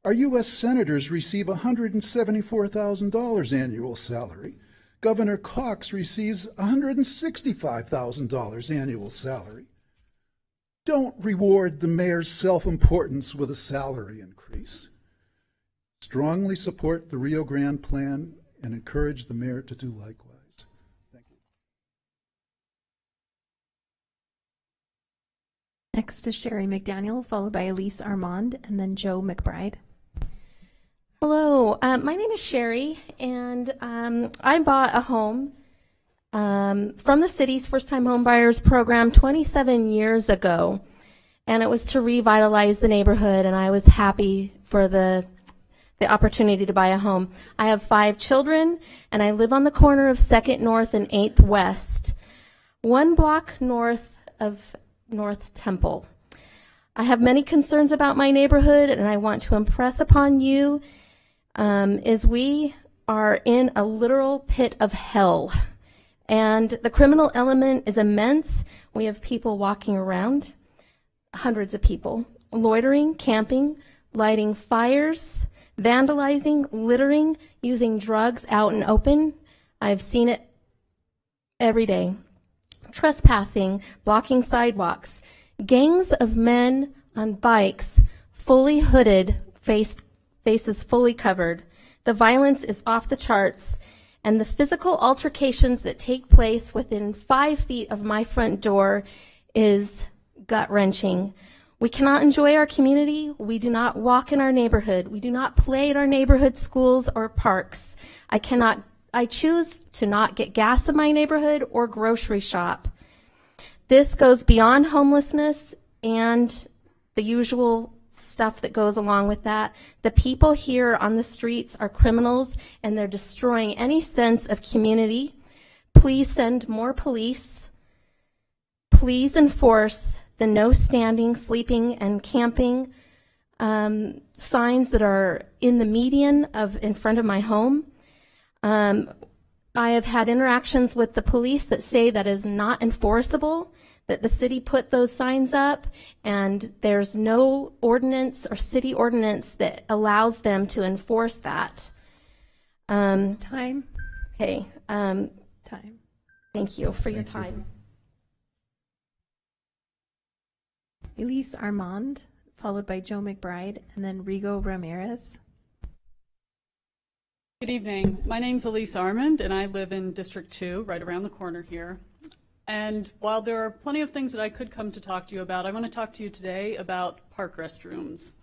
Speaker 19: Our U.S. senators receive $174,000 annual salary. Governor Cox receives $165,000 annual salary. Don't reward the mayor's self-importance with a salary increase. Strongly support the Rio Grande plan and encourage the mayor to do likewise. Thank you.
Speaker 8: Next is Sherry McDaniel, followed by Elise Armand, and then Joe McBride.
Speaker 20: Hello, my name is Sherry, and I bought a home from the city's first-time home buyers program 27 years ago, and it was to revitalize the neighborhood, and I was happy for the opportunity to buy a home. I have 5 children, and I live on the corner of 2nd North and 8th West, 1 block north of North Temple. I have many concerns about my neighborhood, and I want to impress upon you is we are in a literal pit of hell, and the criminal element is immense. We have people walking around hundreds of people loitering, camping, lighting fires, vandalizing, littering, using drugs out and open. I've seen it every day. Trespassing, blocking sidewalks, gangs of men on bikes, fully hooded, faces fully covered. The violence is off the charts, and the physical altercations that take place within 5 feet of my front door is gut-wrenching. We cannot enjoy our community. We do not walk in our neighborhood. We do not play at our neighborhood schools or parks. I choose to not get gas in my neighborhood or grocery shop. This goes beyond homelessness and the usual stuff that goes along with that. The people here on the streets are criminals, and they're destroying any sense of community. Please send more police. Please enforce the no standing, sleeping, and camping signs that are in the median in front of my home. I have had interactions with the police that say that is not enforceable, that the city put those signs up, and there's no ordinance or city ordinance that allows them to enforce that.
Speaker 8: Time.
Speaker 20: Okay.
Speaker 8: Time.
Speaker 20: Thank you for your time.
Speaker 8: Elise Armand, followed by Joe McBride, and then Rigo Ramirez.
Speaker 21: Good evening. My name's Elise Armand, and I live in District 2, right around the corner here. And while there are plenty of things that I could come to talk to you about, I want to talk to you today about park restrooms.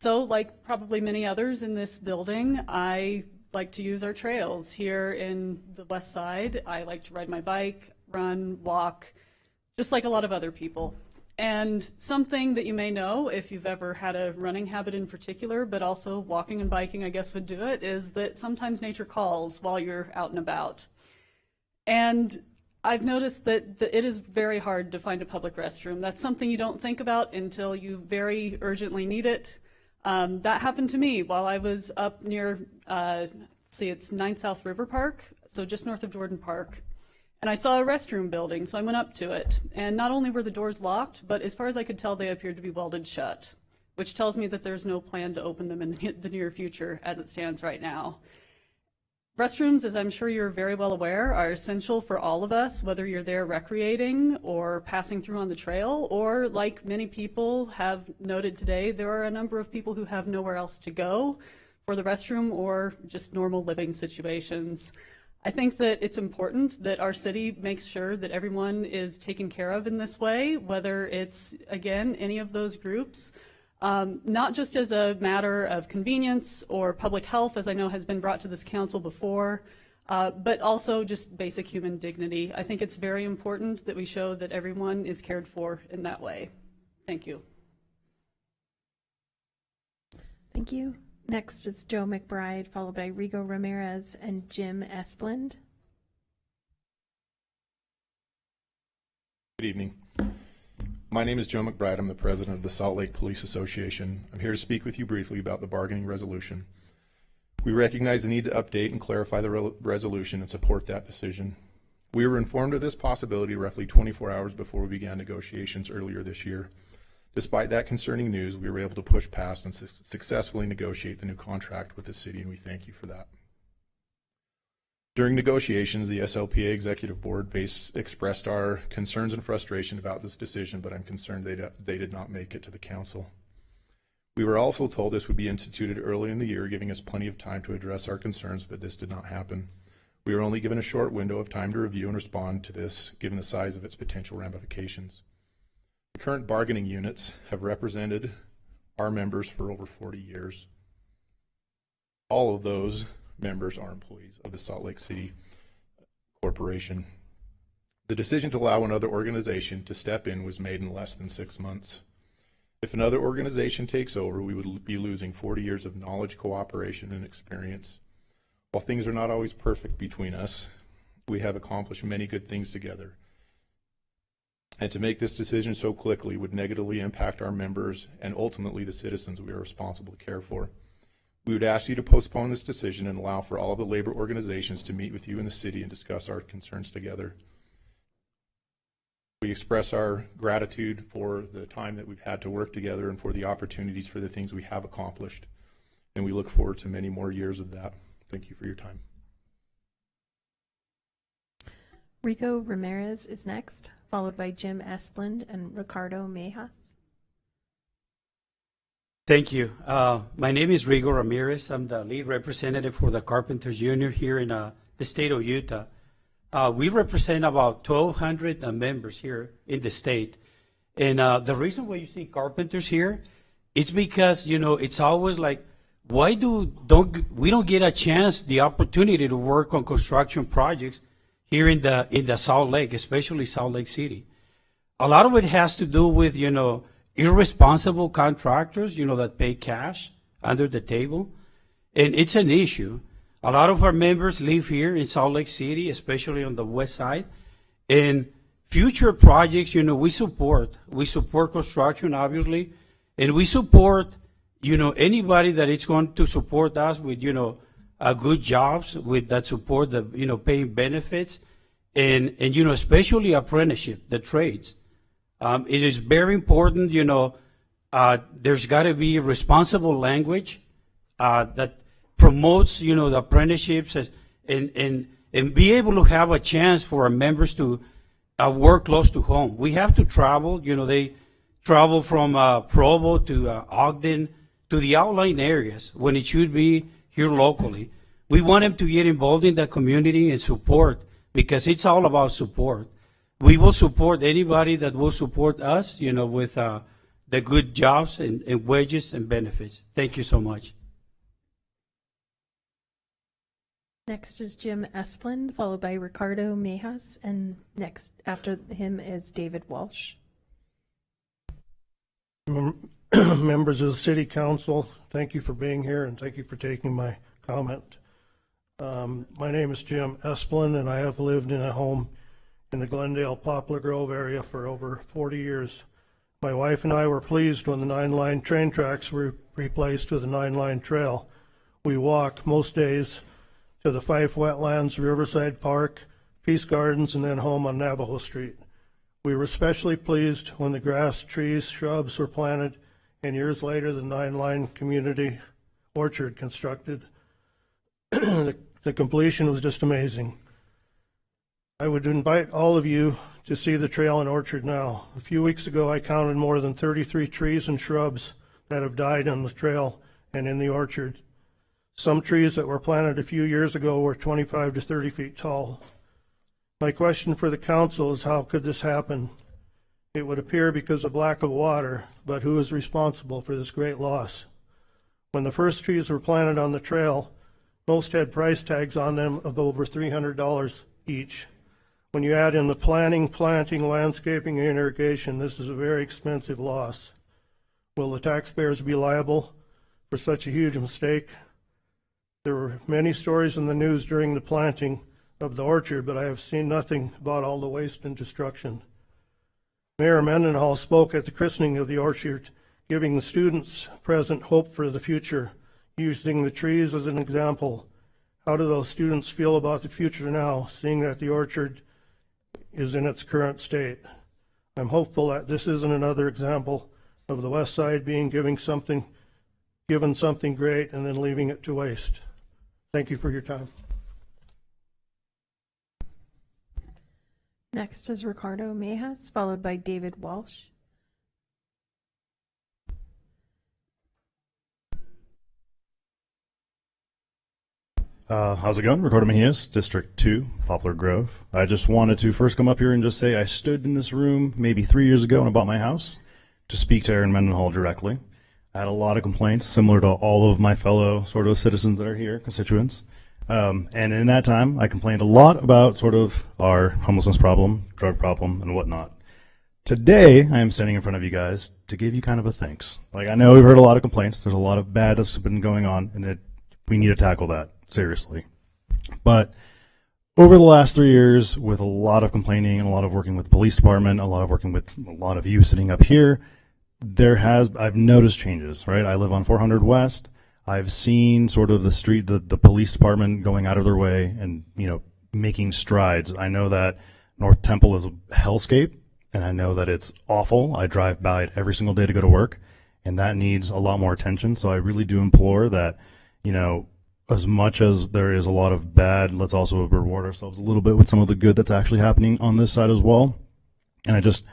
Speaker 21: So, like probably many others in this building, I like to use our trails here in the West Side. I like to ride my bike, run, walk, just like a lot of other people. And something that you may know, if you've ever had a running habit in particular, but also walking and biking, I guess, would do it, is that sometimes nature calls while you're out and about. And I've noticed that it is very hard to find a public restroom. That's something you don't think about until you very urgently need it. That happened to me while I was up near, it's 9 South River Park, so just north of Jordan Park. And I saw a restroom building, so I went up to it. And not only were the doors locked, but as far as I could tell, they appeared to be welded shut, which tells me that there's no plan to open them in the near future as it stands right now. Restrooms, as I'm sure you're very well aware, are essential for all of us, whether you're there recreating or passing through on the trail, or like many people have noted today, there are a number of people who have nowhere else to go for the restroom or just normal living situations. I think that it's important that our city makes sure that everyone is taken care of in this way, whether it's, again, any of those groups, not just as a matter of convenience or public health, as I know has been brought to this council before, but also just basic human dignity. I think it's very important that we show that everyone is cared for in that way. Thank you.
Speaker 8: Thank you. Next is Joe McBride, followed by Rigo Ramirez and Jim Esplund.
Speaker 22: Good evening. My name is Joe McBride. I'm the president of the Salt Lake Police Association. I'm here to speak with you briefly about the bargaining resolution. We recognize the need to update and clarify the resolution and support that decision. We were informed of this possibility roughly 24 hours before we began negotiations earlier this year. Despite that concerning news, we were able to push past and successfully negotiate the new contract with the city, and we thank you for that. During negotiations, the SLPA Executive Board expressed our concerns and frustration about this decision, but I'm concerned they did not make it to the council. We were also told this would be instituted early in the year, giving us plenty of time to address our concerns, but this did not happen. We were only given a short window of time to review and respond to this, given the size of its potential ramifications. The current bargaining units have represented our members for over 40 years. All of those members are employees of the Salt Lake City Corporation. The decision to allow another organization to step in was made in less than 6 months. If another organization takes over, we would be losing 40 years of knowledge, cooperation, and experience. While things are not always perfect between us, we have accomplished many good things together. And to make this decision so quickly would negatively impact our members and ultimately the citizens we are responsible to care for. We would ask you to postpone this decision and allow for all of the labor organizations to meet with you in the city and discuss our concerns together. We express our gratitude for the time that we've had to work together and for the opportunities for the things we have accomplished. And we look forward to many more years of that. Thank you for your time.
Speaker 8: Rico Ramirez is next, followed by Jim Esplund and Ricardo Mejas.
Speaker 1: Thank you. My name is Rigo Ramirez. I'm the lead representative for the Carpenters Union here in the state of Utah. We represent about 1,200 members here in the state. And the reason why you see carpenters here, it's because, you know, it's always like, why we don't get a chance, the opportunity to work on construction projects here in the Salt Lake, especially Salt Lake City. A lot of it has to do with, you know, irresponsible contractors, you know, that pay cash under the table. And it's an issue. A lot of our members live here in Salt Lake City, especially on the west side. And future projects, you know, we support construction, obviously, and we support, you know, anybody that is going to support us with, you know, good jobs with that support the, you know, paying benefits and, you know, especially apprenticeship, the trades. It is very important, you know, there's got to be responsible language that promotes, you know, the apprenticeships and be able to have a chance for our members to work close to home. We have to travel, you know, they travel from Provo to Ogden to the outlying areas when it should be here locally. We want them to get involved in the community and support, because it's all about support. We will support anybody that will support us, you know, with the good jobs and wages and benefits. Thank you so much.
Speaker 8: Next is Jim Esplund, followed by Ricardo Mejas, and next after him is David Walsh.
Speaker 3: Members of the City Council, thank you for being here and thank you for taking my comment. My name is Jim Esplund, and I have lived in a home in the Glendale Poplar Grove area for over 40 years. My wife and I were pleased when the 9-line train tracks were replaced with a 9-line trail. We walk most days to the Fife Wetlands, Riverside Park, Peace Gardens, and then home on Navajo Street. We were especially pleased when the grass, trees, shrubs were planted, and years later the 9-line community orchard constructed. The completion was just amazing. I would invite all of you to see the trail and orchard now. A few weeks ago I counted more than 33 trees and shrubs that have died on the trail and in the orchard. Some trees that were planted a few years ago were 25 to 30 feet tall. My question for the council is, how could this happen? It would appear because of lack of water, but who is responsible for this great loss? When the first trees were planted on the trail, most had price tags on them of over $300 each. When you add in the planting, landscaping, and irrigation, this is a very expensive loss. Will the taxpayers be liable for such a huge mistake? There were many stories in the news during the planting of the orchard, but I have seen nothing about all the waste and destruction. Mayor Mendenhall spoke at the christening of the orchard, giving the students present hope for the future, using the trees as an example. How do those students feel about the future now, seeing that the orchard is in its current state? I'm hopeful that this isn't another example of the West Side being given something great and then leaving it to waste. Thank you for your time.
Speaker 8: Next is Ricardo Mejas, followed by David Walsh.
Speaker 23: How's it going? Ricardo Mejias, District 2, Poplar Grove. I just wanted to first come up here and just say I stood in this room maybe 3 years ago when I bought my house to speak to Aaron Mendenhall directly. I had a lot of complaints, similar to all of my fellow sort of citizens that are here, constituents. And in that time, I complained a lot about sort of our homelessness problem, drug problem, and whatnot. Today, I am standing in front of you guys to give you kind of a thanks. Like, I know we've heard a lot of complaints. There's a lot of bad that's been going on, and we need to tackle that seriously. But over the last 3 years, with a lot of complaining and a lot of working with the police department, a lot of working with a lot of you sitting up here, I've noticed changes, right? I live on 400 West. I've seen sort of the police department going out of their way and, you know, making strides. I know that North Temple is a hellscape, and I know that it's awful. I drive by it every single day to go to work, and that needs a lot more attention. So I really do implore that, you know, as much as there is a lot of bad, let's also reward ourselves a little bit with some of the good that's actually happening on this side as well. And I just,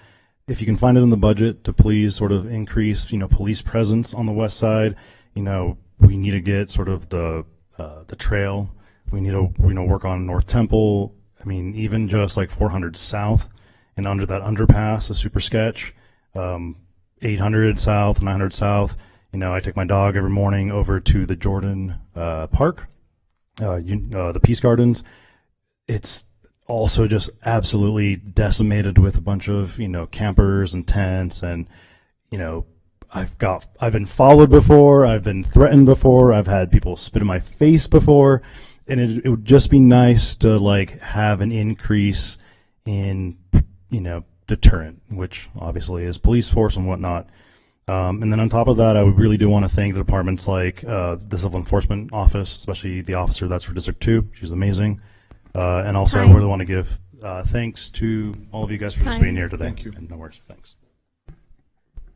Speaker 23: if you can find it in the budget to please sort of increase, you know, police presence on the west side. You know, we need to get sort of the trail. We need to, you know, work on North Temple. I mean, even just like 400 South and under that underpass, a super sketch. 800 South, 900 South. You know, I take my dog every morning over to the Jordan Park, the Peace Gardens. It's also just absolutely decimated with a bunch of, you know, campers and tents, and, you know, I've been followed before, I've been threatened before, I've had people spit in my face before, and it would just be nice to like have an increase in, you know, deterrent, which obviously is police force and whatnot. And then on top of that, I would really do want to thank the departments like the Civil Enforcement Office, especially the officer that's for District 2. She's amazing. And also I really want to give thanks to all of you guys for just being here today.
Speaker 2: Thank you.
Speaker 23: And no worries. Thanks.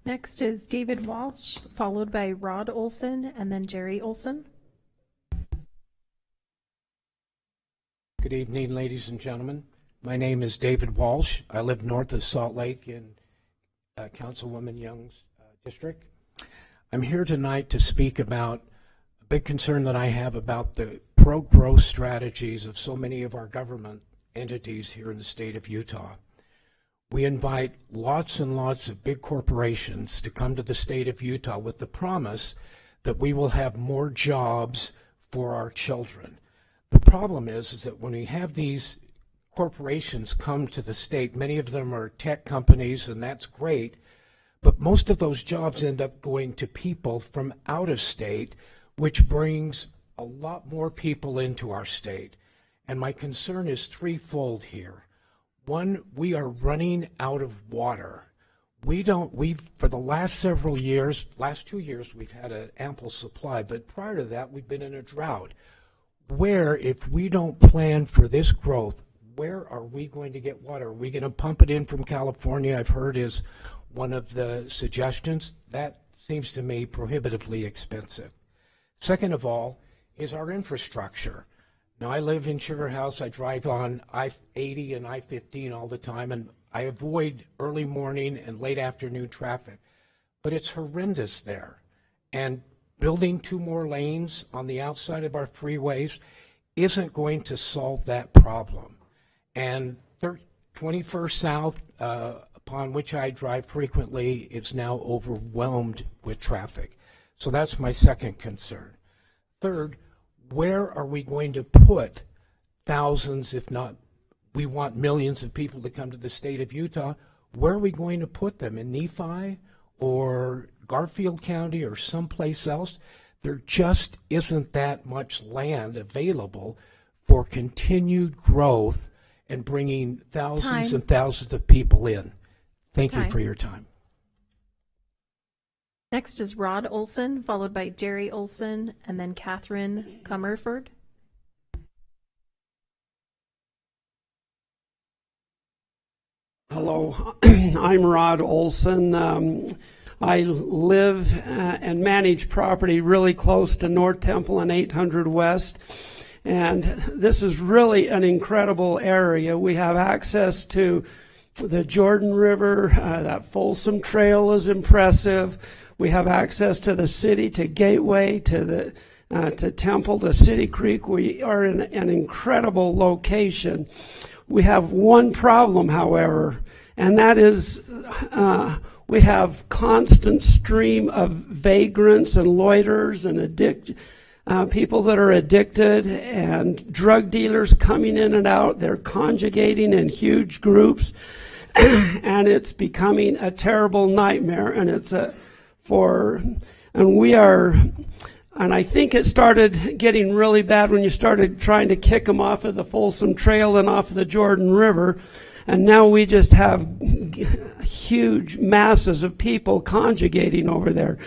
Speaker 8: Next is David Walsh, followed by Rod Olson, and then Jerry Olson.
Speaker 5: Good evening, ladies and gentlemen. My name is David Walsh. I live north of Salt Lake in Councilwoman Young's district. I'm here tonight to speak about a big concern that I have about the pro-growth strategies of so many of our government entities here in the state of Utah. We invite lots and lots of big corporations to come to the state of Utah with the promise that we will have more jobs for our children. The problem is that when we have these corporations come to the state, many of them are tech companies, and that's great, but most of those jobs end up going to people from out of state, which brings a lot more people into our state. And my concern is threefold here. One, we are running out of water. For the last several years, last 2 years, we've had an ample supply, but prior to that, we've been in a drought. Where, if we don't plan for this growth, where are we going to get water? Are we going to pump it in from California? I've heard is one of the suggestions. That seems to me prohibitively expensive. Second of all is our infrastructure. Now, I live in Sugar House. I drive on I-80 and I-15 all the time, and I avoid early morning and late afternoon traffic. But it's horrendous there. And building 2 more lanes on the outside of our freeways isn't going to solve that problem. And 21st South, upon which I drive frequently, is now overwhelmed with traffic. So that's my second concern. Third, where are we going to put thousands, if not, we want millions of people to come to the state of Utah? Where are we going to put them? In Nephi or Garfield County or someplace else? There just isn't that much land available for continued growth and bringing thousands and thousands of people in. Thank you for your time.
Speaker 8: Next is Rod Olson, followed by Jerry Olson, and then Catherine Comerford.
Speaker 6: Hello, I'm Rod Olson. I live and manage property really close to North Temple and 800 West. And this is really an incredible area. We have access to the Jordan River. That Folsom Trail is impressive. We have access to the city, to Gateway, to Temple, to City Creek. We are in an incredible location. We have one problem, however, and that is we have constant stream of vagrants and loiterers and people that are addicted and drug dealers coming in and out. They're conjugating in huge groups, and it's becoming a terrible nightmare. And and I think it started getting really bad when you started trying to kick them off of the Folsom Trail and off of the Jordan River. And now we just have huge masses of people conjugating over there.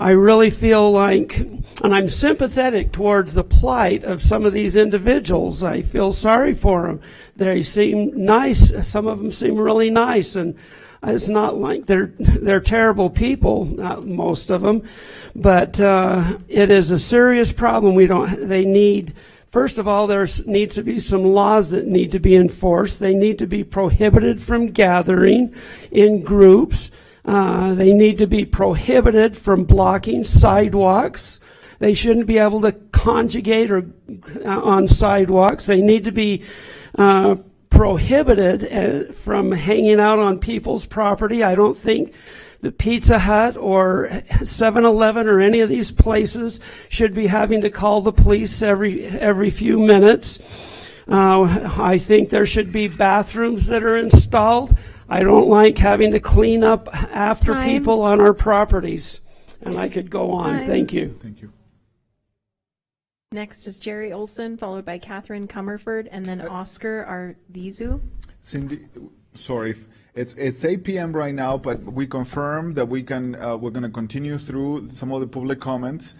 Speaker 6: I really feel like, and I'm sympathetic towards the plight of some of these individuals. I feel sorry for them. They seem nice. Some of them seem really nice, and it's not like they're terrible people, not most of them, but it is a serious problem. They need, first of all, there needs to be some laws that need to be enforced. They need to be prohibited from gathering in groups. They need to be prohibited from blocking sidewalks. They shouldn't be able to congregate on sidewalks. They need to be prohibited from hanging out on people's property. I don't think the Pizza Hut or 7-Eleven or any of these places should be having to call the police every few minutes. I think there should be bathrooms that are installed. I don't like having to clean up after people on our properties. And I could go on. Thank you.
Speaker 2: Thank you.
Speaker 8: Next is Jerry Olson, followed by Catherine Comerford, and then Oscar Arvizu.
Speaker 2: Cindy, sorry, it's 8 p.m. right now, but we confirm that we're going to continue through some of the public comments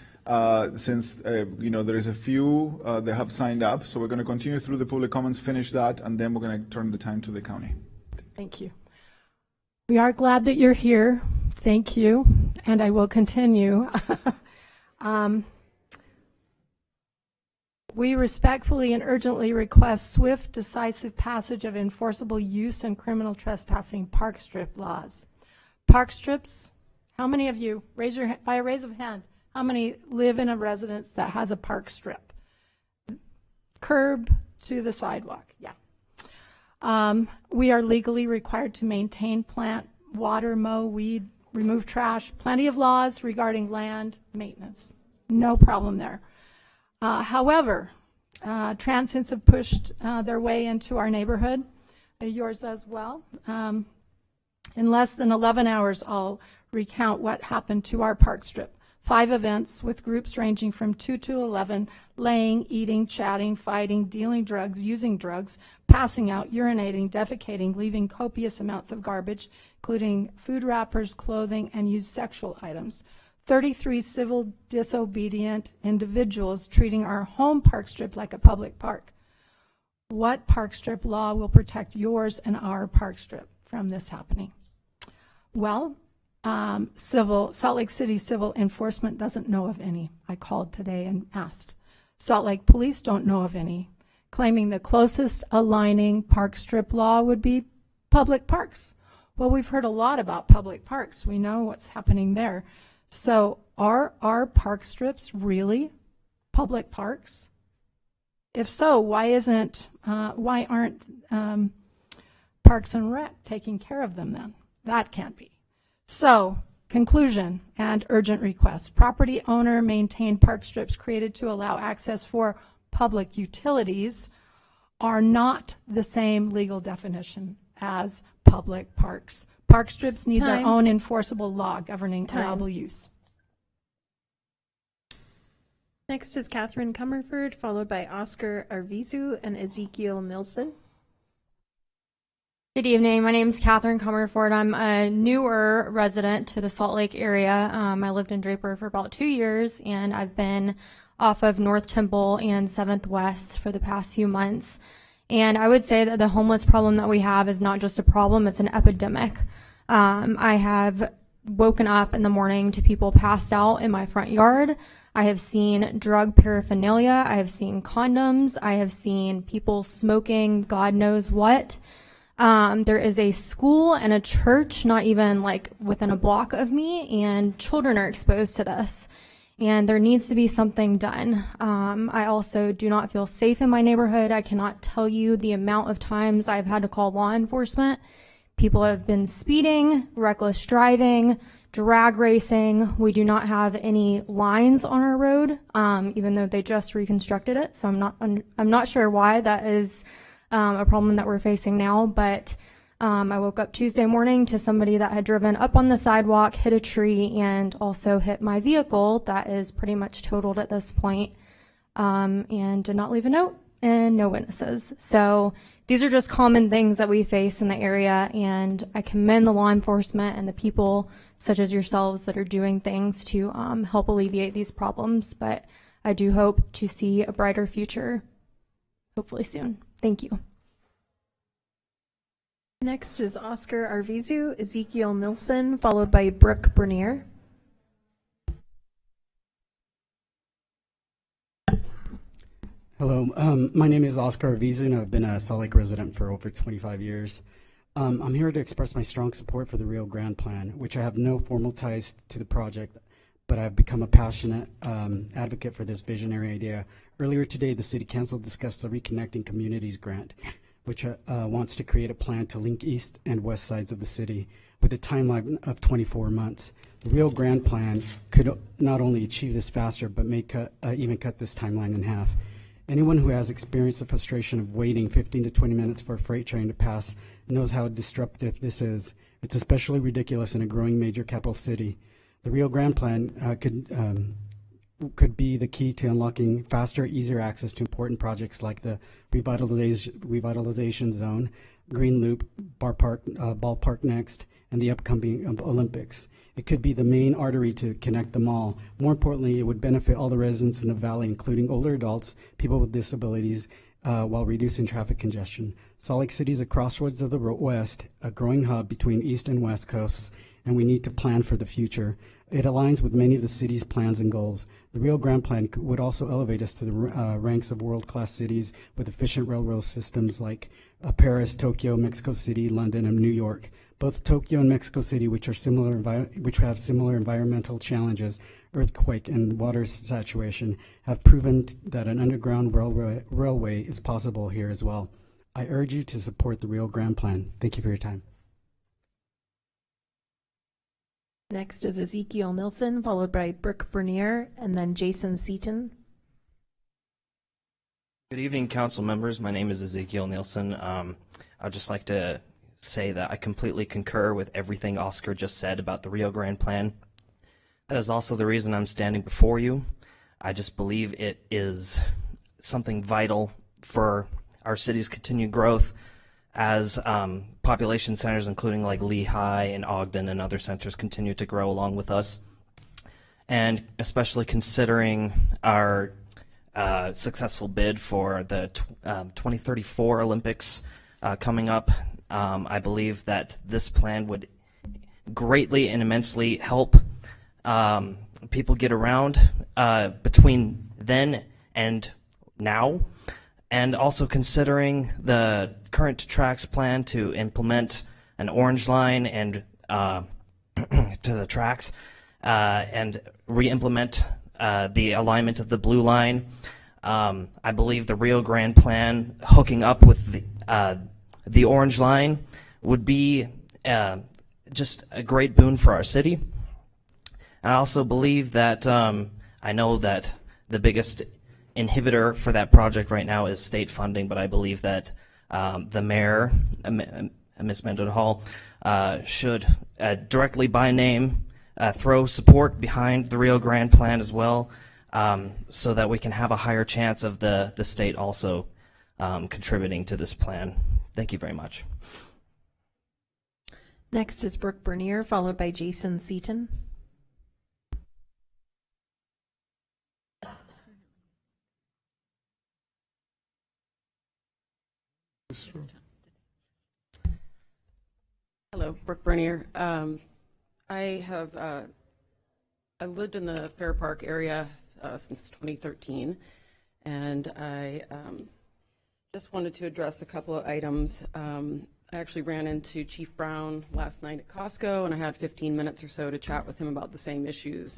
Speaker 2: since there is a few that have signed up. So we're going to continue through the public comments, finish that, and then we're going to turn the time to the county.
Speaker 4: Thank you. We are glad that you're here. Thank you, and I will continue. We respectfully and urgently request swift, decisive passage of enforceable use and criminal trespassing park strip laws. Park strips, how many of you, by a raise of hand, how many live in a residence that has a park strip? Curb to the sidewalk, yeah. We are legally required to maintain, plant, water, mow, weed, remove trash. Plenty of laws regarding land maintenance. No problem there. However, transients have pushed their way into our neighborhood, yours as well. In less than 11 hours, I'll recount what happened to our park strip. 5 events with groups ranging from 2 to 11, laying, eating, chatting, fighting, dealing drugs, using drugs, passing out, urinating, defecating, leaving copious amounts of garbage, including food wrappers, clothing, and used sexual items. 33 civil disobedient individuals treating our home park strip like a public park. What park strip law will protect yours and our park strip from this happening? Well, Salt Lake City Civil Enforcement doesn't know of any. I called today and asked. Salt Lake Police don't know of any, claiming the closest aligning park strip law would be public parks. Well, we've heard a lot about public parks. We know what's happening there. So are our park strips really public parks? If so, why aren't Parks and Rec taking care of them then? That can't be. So, conclusion and urgent request. Property owner maintained park strips created to allow access for public utilities are not the same legal definition as public parks. Park strips need their own enforceable law governing allowable use.
Speaker 8: Next is Catherine Comerford, followed by Oscar Arvizu and Ezekiel Nilsson.
Speaker 7: Good evening. My name is Catherine Comerford. I'm a newer resident to the Salt Lake area. I lived in Draper for about 2 years, and I've been off of North Temple and 7th West for the past few months. And I would say that the homeless problem that we have is not just a problem, it's an epidemic. I have woken up in the morning to people passed out in my front yard. I have seen drug paraphernalia. I have seen condoms. I have seen people smoking God knows what. There is a school and a church not even like within a block of me, and children are exposed to this. And there needs to be something done. I also do not feel safe in my neighborhood. I cannot tell you the amount of times I've had to call law enforcement. People have been speeding, reckless driving, drag racing. We do not have any lines on our road, even though they just reconstructed it. So I'm not sure why that is a problem that we're facing now. But I woke up Tuesday morning to somebody that had driven up on the sidewalk, hit a tree, and also hit my vehicle that is pretty much totaled at this point, and did not leave a note. and no witnesses. So these are just common things that we face in the area, and I commend the law enforcement and the people such as yourselves that are doing things to help alleviate these problems. But I do hope to see a brighter future, hopefully soon. Thank you.
Speaker 8: Next is Oscar Arvizu, Ezekiel Nilsson, followed by Brooke Bernier.
Speaker 9: Hello, my name is Oscar Arvizu, and I've been a Salt Lake resident for over 25 years. I'm here to express my strong support for the Rio Grande Plan, which I have no formal ties to the project, but I've become a passionate advocate for this visionary idea. Earlier today, the City Council discussed the Reconnecting Communities Grant, which wants to create a plan to link east and west sides of the city with a timeline of 24 months. The Rio Grande Plan could not only achieve this faster, but even cut this timeline in half. Anyone who has experienced the frustration of waiting 15 to 20 minutes for a freight train to pass knows how disruptive this is. It's especially ridiculous in a growing major capital city. The Rio Grande Plan could be the key to unlocking faster, easier access to important projects like the revitalization zone, Green Loop, Ballpark Next, and the upcoming Olympics. It could be the main artery to connect them all. More importantly, it would benefit all the residents in the valley, including older adults, people with disabilities, while reducing traffic congestion. Salt Lake City is a crossroads of the West, a growing hub between East and West coasts, and we need to plan for the future. It aligns with many of the city's plans and goals. The Rio Grande Plan would also elevate us to the ranks of world-class cities with efficient railroad systems like Paris, Tokyo, Mexico City, London, and New York. Both Tokyo and Mexico City, which have similar environmental challenges, earthquake and water saturation, have proven that an underground railway is possible here as well. I urge you to support the Rio Grande Plan. Thank you for your time.
Speaker 8: Next is Ezekiel Nilsson, followed by Brooke Bernier, and then Jason Seaton.
Speaker 10: Good evening, council members. My name is Ezekiel Nilsson. I'd just like to say that I completely concur with everything Oscar just said about the Rio Grande Plan. That is also the reason I'm standing before you. I just believe it is something vital for our city's continued growth as population centers, including like Lehigh and Ogden and other centers, continue to grow along with us. And especially considering our successful bid for the 2034 Olympics coming up, I believe that this plan would greatly and immensely help people get around between then and now, and also considering the current tracks plan to implement an orange line and to the tracks and re-implement the alignment of the blue line. I believe the Rio Grande Plan hooking up with the orange line would be just a great boon for our city. I also believe that I know that the biggest inhibitor for that project right now is state funding, but I believe that the mayor, Ms. Mendenhall, should directly by name throw support behind the Rio Grande Plan as well, so that we can have a higher chance of the state also contributing to this plan. Thank you very much.
Speaker 8: Next is Brooke Bernier, followed by Jason Seaton.
Speaker 11: Hello, Brooke Bernier. I lived in the Fair Park area since 2013, and I just wanted to address a couple of items. I actually ran into Chief Brown last night at Costco, and I had 15 minutes or so to chat with him about the same issues.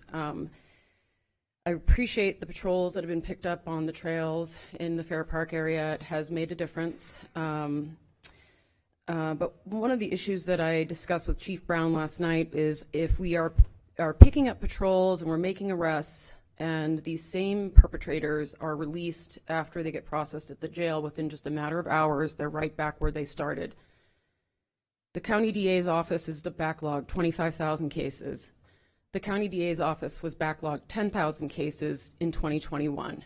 Speaker 11: I appreciate the patrols that have been picked up on the trails in the Fair Park area. It has made a difference. But one of the issues that I discussed with Chief Brown last night is if we are picking up patrols and we're making arrests, and these same perpetrators are released after they get processed at the jail within just a matter of hours, they're right back where they started. The county DA's office is backlogged 25,000 cases. The county DA's office was backlogged 10,000 cases in 2021.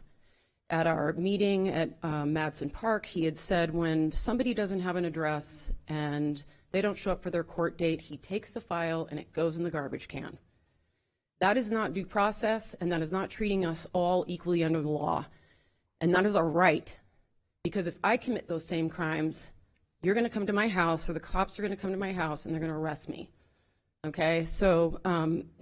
Speaker 11: At our meeting at Madsen Park, he had said when somebody doesn't have an address and they don't show up for their court date, he takes the file and it goes in the garbage can. That is not due process, and that is not treating us all equally under the law. And that is our right, because if I commit those same crimes, you're going to come to my house, or the cops are going to come to my house, and they're going to arrest me. Okay, so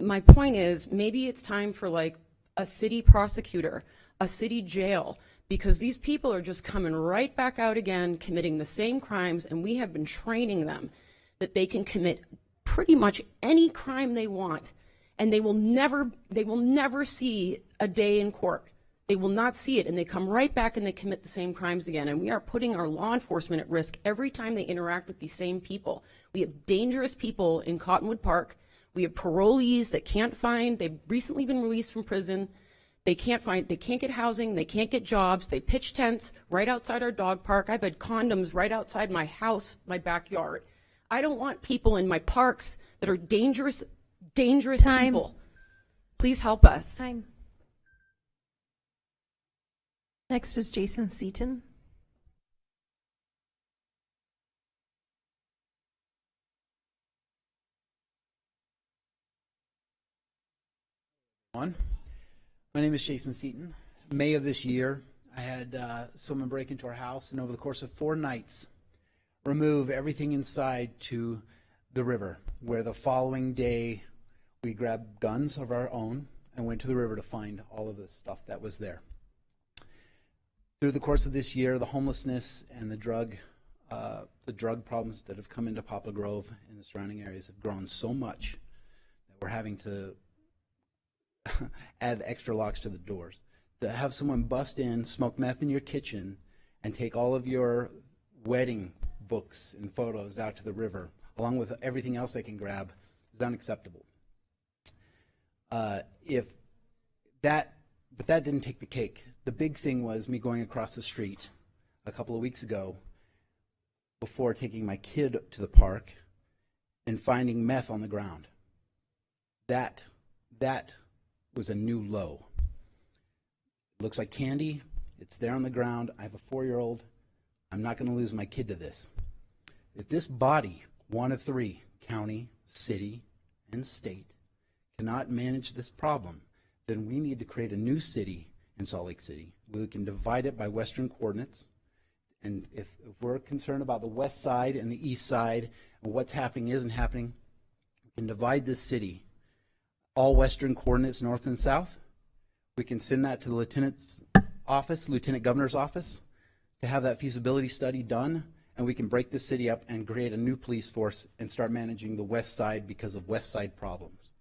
Speaker 11: my point is, maybe it's time for like a city prosecutor, a city jail, because these people are just coming right back out again, committing the same crimes, and we have been training them that they can commit pretty much any crime they want, and they will never see a day in court. They will not see it, and they come right back and they commit the same crimes again. And we are putting our law enforcement at risk every time they interact with these same people. We have dangerous people in Cottonwood Park. We have parolees that can't find, they've recently been released from prison. They can't get housing, they can't get jobs, they pitch tents right outside our dog park. I've had condoms right outside my house, my backyard. I don't want people in my parks that are dangerous people. Please help us.
Speaker 8: Time. Next is Jason Seaton.
Speaker 12: My name is Jason Seaton. May of this year, I had someone break into our house and over the course of 4 nights remove everything inside to the river, where the following day we grabbed guns of our own and went to the river to find all of the stuff that was there. Through the course of this year, the homelessness and the drug problems that have come into Poplar Grove and the surrounding areas have grown so much that we're having to add extra locks to the doors. To have someone bust in, smoke meth in your kitchen, and take all of your wedding books and photos out to the river, along with everything else they can grab, is unacceptable. But that didn't take the cake. The big thing was me going across the street a couple of weeks ago before taking my kid to the park and finding meth on the ground. That was a new low. It looks like candy. It's there on the ground. I have a 4-year-old. I'm not going to lose my kid to this. If this body, one of 3, county, city, and state, cannot manage this problem, then we need to create a new city in Salt Lake City. We can divide it by western coordinates. And if we're concerned about the west side and the east side and what's happening isn't happening, we can divide this city. All western coordinates, north and south. We can send that to the lieutenant's office, lieutenant governor's office, to have that feasibility study done, and we can break this city up and create a new police force and start managing the west side because of west side problems.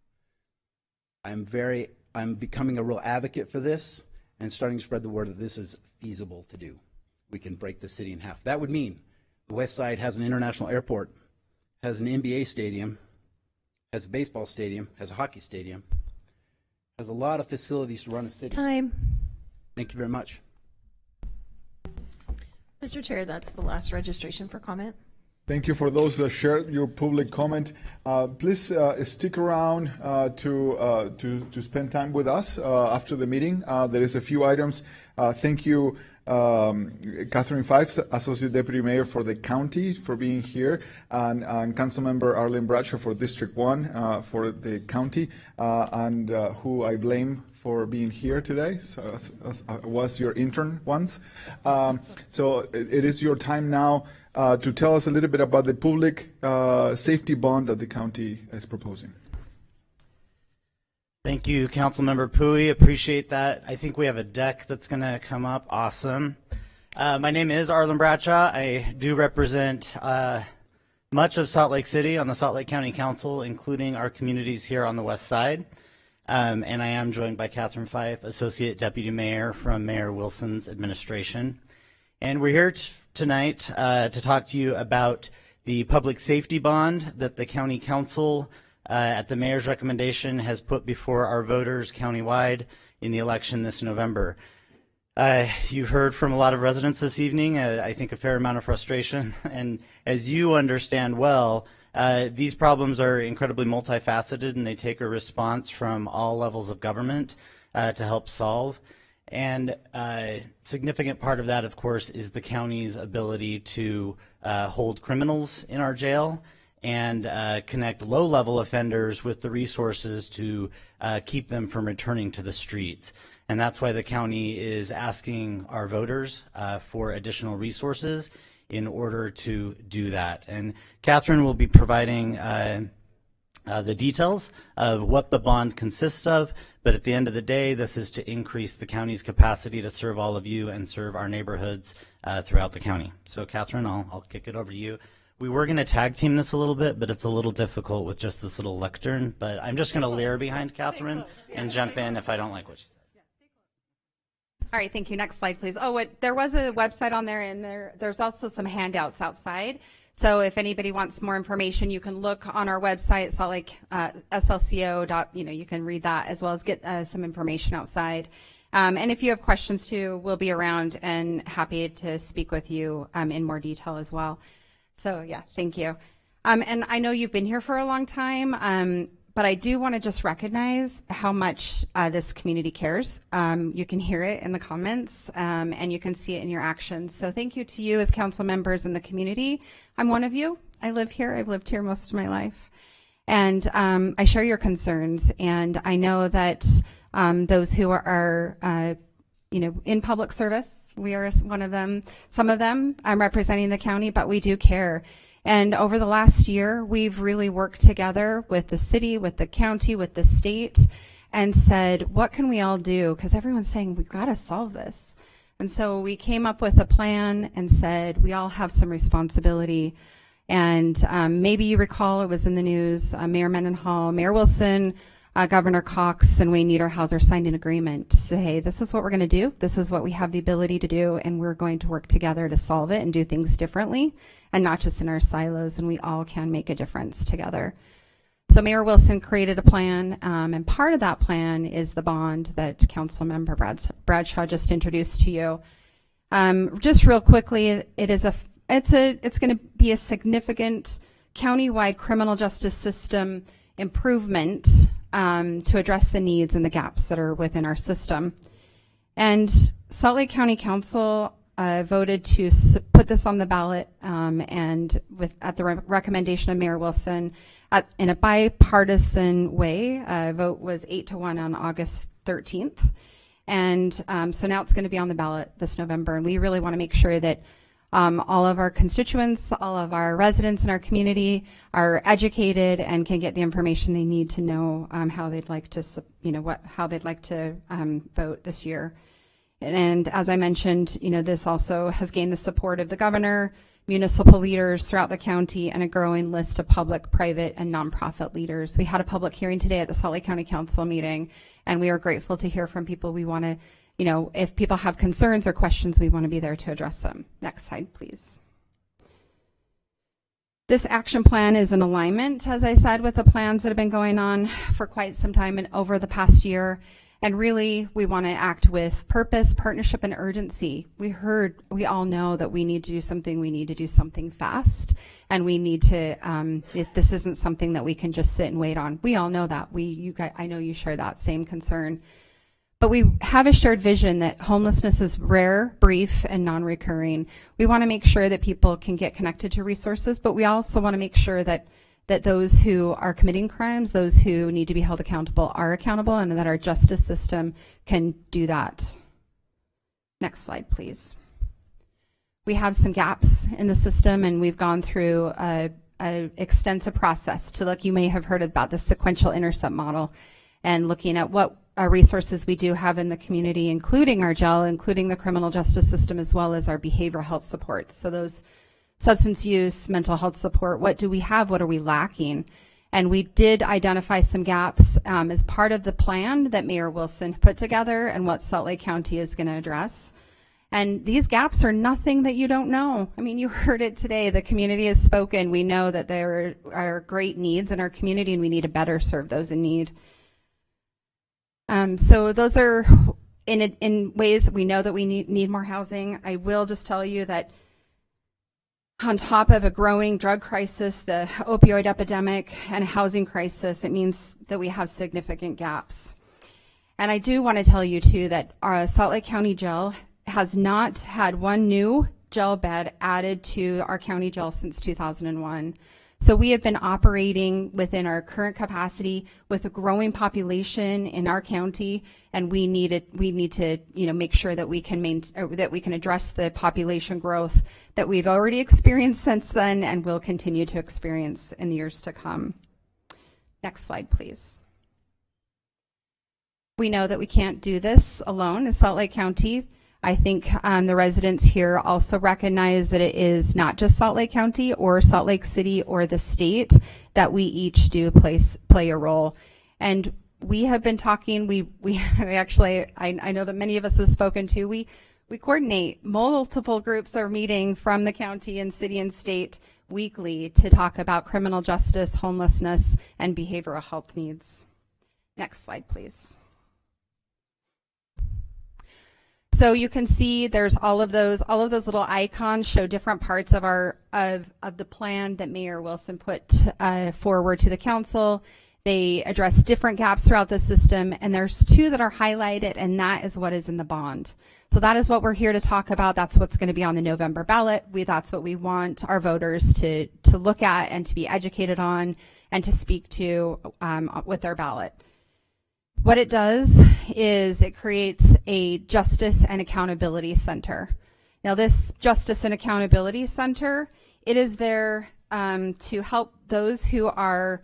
Speaker 12: I'm becoming a real advocate for this and starting to spread the word that this is feasible to do. We can break the city in half. That would mean the west side has an international airport, has an NBA stadium, has a baseball stadium, has a hockey stadium, has a lot of facilities to run a city.
Speaker 8: Time.
Speaker 12: Thank you very much.
Speaker 8: Mr. Chair, that's the last registration for comment.
Speaker 2: Thank you for those that shared your public comment. Please stick around to spend time with us after the meeting. There is a few items. Thank you, Catherine Fife, Associate Deputy Mayor for the county, for being here, and Councilmember Arlen Bradshaw for District 1 for the county, and who I blame for being here today. So was your intern once. So it is your time now to tell us a little bit about the public safety bond that the county is proposing.
Speaker 13: Thank you, Councilmember Pui. Appreciate that. I think we have a deck that's going to come up. Awesome. My name is Arlen Bradshaw. I do represent much of Salt Lake City on the Salt Lake County Council, including our communities here on the west side. And I am joined by Catherine Fife, Associate Deputy Mayor from Mayor Wilson's administration. And we're here tonight to talk to you about the public safety bond that the County Council at the mayor's recommendation has put before our voters countywide in the election this November. You've heard from a lot of residents this evening, I think a fair amount of frustration, and as you understand well, these problems are incredibly multifaceted and they take a response from all levels of government to help solve. And a significant part of that, of course, is the county's ability to hold criminals in our jail and connect low-level offenders with the resources to keep them from returning to the streets. And that's why the county is asking our voters for additional resources in order to do that. And Catherine will be providing the details of what the bond consists of, but at the end of the day, this is to increase the county's capacity to serve all of you and serve our neighborhoods throughout the county. So Catherine, I'll kick it over to you. We were going to tag team this a little bit, but it's a little difficult with just this little lectern, but I'm just going to layer behind Catherine and jump in if I don't like what she says.
Speaker 14: All right, thank you. Next slide, please. Oh, there was a website on there, and there's also some handouts outside. So if anybody wants more information, you can look on our website, Salt Lake SLCO. You can read that as well as get some information outside. And if you have questions too, we'll be around and happy to speak with you in more detail as well. So yeah, thank you. And I know you've been here for a long time, but I do want to just recognize how much this community cares. You can hear it in the comments, and you can see it in your actions. So thank you to you as council members in the community. I'm one of you. I live here. I've lived here most of my life. And I share your concerns. And I know that those who are in public service, we are one of them. Some of them, I'm representing the county, but we do care. And over the last year, we've really worked together with the city, with the county, with the state, and said, what can we all do? Because everyone's saying, we've got to solve this. And so we came up with a plan and said, we all have some responsibility. And maybe you recall, it was in the news, Mayor Mendenhall, Mayor Wilson, Governor Cox, and Wayne Niederhauser signed an agreement to say, hey, this is what we're going to do. This is what we have the ability to do, and we're going to work together to solve it and do things differently, and not just in our silos, and we all can make a difference together. So Mayor Wilson created a plan, and part of that plan is the bond that Councilmember Bradshaw just introduced to you. Just real quickly, it's going to be a significant countywide criminal justice system improvement to address the needs and the gaps that are within our system. And Salt Lake County Council voted to put this on the ballot and at the recommendation of Mayor Wilson in a bipartisan way. Vote was 8-1 on August 13th. And so now it's going to be on the ballot this November. And we really want to make sure that all of our constituents, all of our residents in our community are educated and can get the information they need to know how they'd like to, how they'd like to vote this year. And as I mentioned, this also has gained the support of the governor, municipal leaders throughout the county, and a growing list of public, private, and nonprofit leaders. We had a public hearing today at the Salt Lake County Council meeting, and we are grateful to hear from people. We want to, if people have concerns or questions, we want to be there to address them. Next slide, please. This action plan is in alignment, as I said, with the plans that have been going on for quite some time and over the past year. And really, we want to act with purpose, partnership, and urgency. We all know that we need to do something. We need to do something fast. And we need to, this isn't something that we can just sit and wait on. We all know that. I know you share that same concern. But we have a shared vision that homelessness is rare, brief, and non-recurring. We want to make sure that people can get connected to resources, but we also want to make sure that those who are committing crimes, those who need to be held accountable, are accountable, and that our justice system can do that. Next slide, please. We have some gaps in the system, and we've gone through an extensive process to look. You may have heard about the sequential intercept model and looking at what resources we do have in the community, including our jail, including the criminal justice system, as well as our behavioral health support. So those substance use, mental health support, what do we have? What are we lacking? And we did identify some gaps as part of the plan that Mayor Wilson put together and what Salt Lake County is going to address. And these gaps are nothing that you don't know. I mean, you heard it today. The community has spoken. We know that there are great needs in our community, and we need to better serve those in need. So those are in ways we know that we need more housing. I will just tell you that on top of a growing drug crisis, the opioid epidemic, and housing crisis, it means that we have significant gaps. And I do want to tell you too that our Salt Lake County Jail has not had one new jail bed added to our county jail since 2001. So we have been operating within our current capacity with a growing population in our county, and we need to make sure that we can address the population growth that we've already experienced since then and will continue to experience in the years to come. Next slide, please. We know that we can't do this alone in Salt Lake County. I think the residents here also recognize that it is not just Salt Lake County or Salt Lake City or the state, that we each do play a role. And we have been talking, we actually, I know that many of us have spoken to, we coordinate. Multiple groups are meeting from the county and city and state weekly to talk about criminal justice, homelessness, and behavioral health needs. Next slide, please. So you can see there's all of those little icons show different parts of the plan that Mayor Wilson put forward to the council. They address different gaps throughout the system, and there's two that are highlighted, and that is what is in the bond. So that is what we're here to talk about. That's what's going to be on the November ballot. That's what we want our voters to look at and to be educated on and to speak to with their ballot. What it does is it creates a Justice and Accountability Center. Now, this Justice and Accountability Center, it is there to help those who are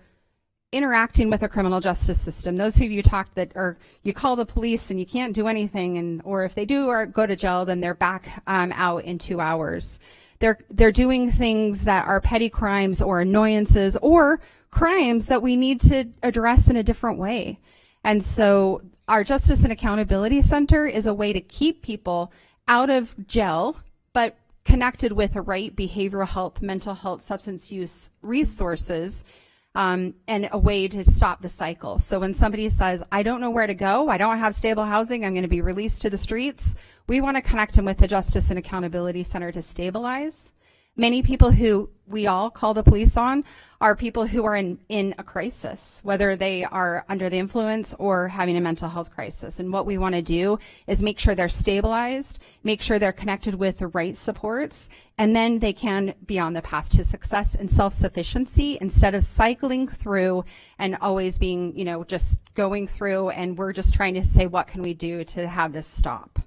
Speaker 14: interacting with the criminal justice system. Those who you talk that, or you call the police and you can't do anything, or if they do or go to jail, then they're back out in 2 hours. They're doing things that are petty crimes or annoyances or crimes that we need to address in a different way. And so our Justice and Accountability Center is a way to keep people out of jail, but connected with the right behavioral health, mental health, substance use resources, and a way to stop the cycle. So when somebody says, I don't know where to go, I don't have stable housing, I'm going to be released to the streets, we want to connect them with the Justice and Accountability Center to stabilize. Many people who we all call the police on are people who are in a crisis, whether they are under the influence or having a mental health crisis. And what we want to do is make sure they're stabilized, make sure they're connected with the right supports, and then they can be on the path to success and self-sufficiency instead of cycling through and always being, just going through, and we're just trying to say, what can we do to have this stop?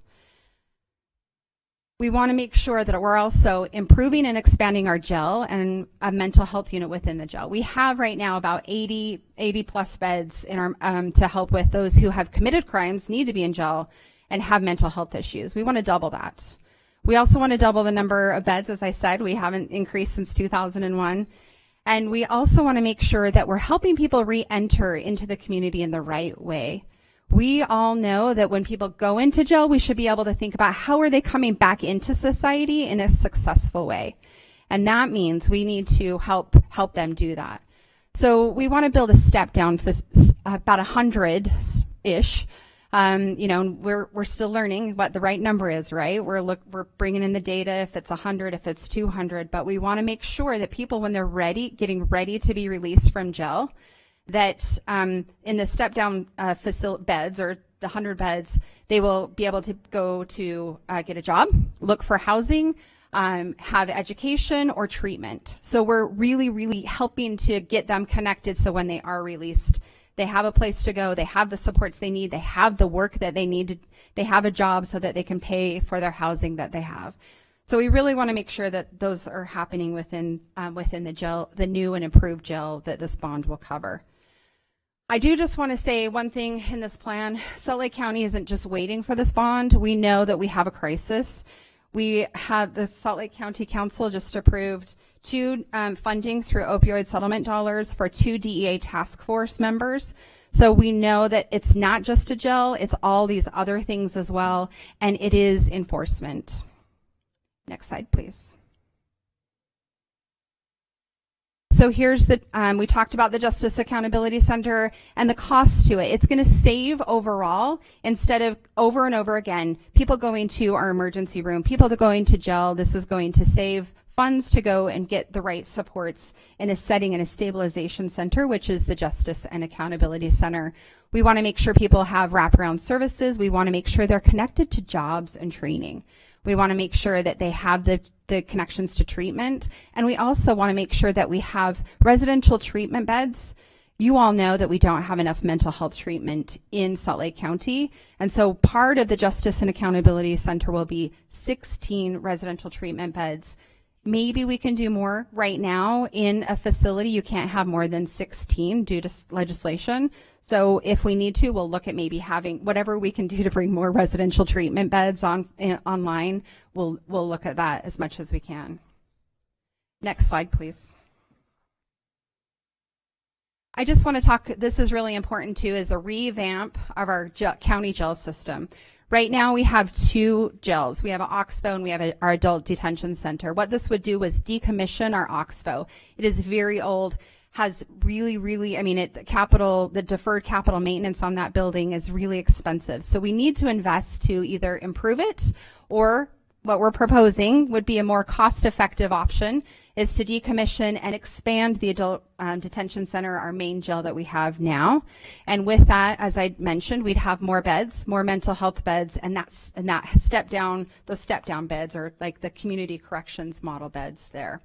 Speaker 14: We want to make sure that we're also improving and expanding our jail and a mental health unit within the jail. We have right now about 80 plus beds in our to help with those who have committed crimes, need to be in jail, and have mental health issues. We want to double that. We also want to double the number of beds. As I said, we haven't increased since 2001. And we also want to make sure that we're helping people re-enter into the community in the right way. We all know that when people go into jail, we should be able to think about how are they coming back into society in a successful way. And that means we need to help them do that. So we want to build a step down for about 100-ish. We're still learning what the right number is, right? We're bringing in the data, if it's 100, if it's 200, but we want to make sure that people, when they're getting ready to be released from jail, that in the step down beds, or the 100 beds, they will be able to go to get a job, look for housing, have education or treatment. So we're really, really helping to get them connected so when they are released, they have a place to go, they have the supports they need, they have the work that they need, they have a job so that they can pay for their housing that they have. So we really want to make sure that those are happening within the jail, the new and improved jail that this bond will cover. I do just want to say one thing in this plan. Salt Lake County isn't just waiting for this bond. We know that we have a crisis. We have the Salt Lake County Council just approved funding through opioid settlement dollars for 2 DEA task force members. So we know that it's not just a jail, it's all these other things as well, and it is enforcement. Next slide, please. So here's we talked about the Justice Accountability Center and the cost to it. It's going to save overall, instead of over and over again, people going to our emergency room, people going to jail. This is going to save funds to go and get the right supports in a setting in a stabilization center, which is the Justice and Accountability Center. We want to make sure people have wraparound services. We want to make sure they're connected to jobs and training. We want to make sure that they have the connections to treatment. And we also want to make sure that we have residential treatment beds. You all know that we don't have enough mental health treatment in Salt Lake County. And so part of the Justice and Accountability Center will be 16 residential treatment beds. Maybe we can do more. Right now in a facility, you can't have more than 16 due to legislation. So if we need to, we'll look at maybe having whatever we can do to bring more residential treatment beds online. We'll look at that as much as we can. Next slide, please. I just want to talk, this is really important too, is a revamp of our county jail system. Right now we have 2 jails. We have an Oxbow and we have our adult detention center. What this would do was decommission our Oxbow. It is very old, has really, I mean, the deferred capital maintenance on that building is really expensive. So we need to invest to either improve it, or what we're proposing would be a more cost-effective option is to decommission and expand the adult detention center, our main jail that we have now. And with that, as I mentioned, we'd have more beds, more mental health beds, and that step down, those step down beds are like the community corrections model beds there.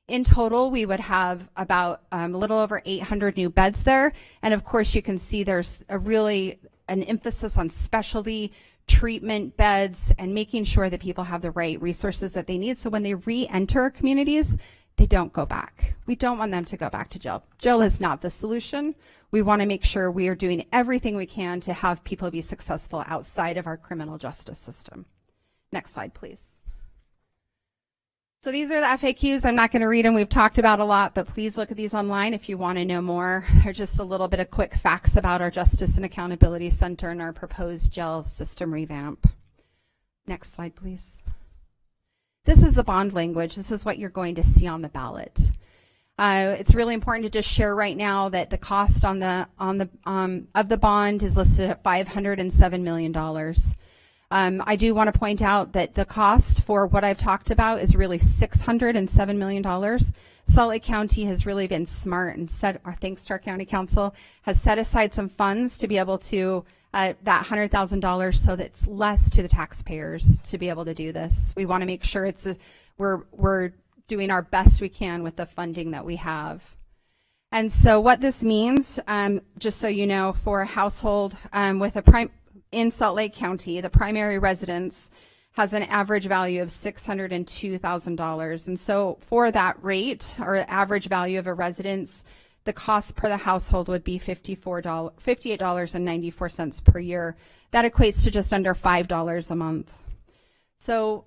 Speaker 14: In total, we would have about a little over 800 new beds there. And of course, you can see there's an emphasis on specialty treatment beds and making sure that people have the right resources that they need. So when they re-enter communities, they don't go back. We don't want them to go back to jail. Jail is not the solution. We want to make sure we are doing everything we can to have people be successful outside of our criminal justice system. Next slide, please. So these are the FAQs. I'm not going to read them. We've talked about a lot, but please look at these online if you want to know more. They're just a little bit of quick facts about our Justice and Accountability Center and our proposed jail system revamp. Next slide, please. This is the bond language. This is what you're going to see on the ballot. It's really important to just share right now that the cost of the bond is listed at $507 million. I do want to point out that the cost for what I've talked about is really $607 million. Salt Lake County has really been smart and thanks to our county council, has set aside some funds to be able to, that $100,000 so that it's less to the taxpayers to be able to do this. We want to make sure we're doing our best we can with the funding that we have. And so what this means, just so you know, for a household with in Salt Lake County, the primary residence has an average value of $602,000. And so for that rate, or average value of a residence, the cost per the household would be $58.94 per year. That equates to just under $5 a month. So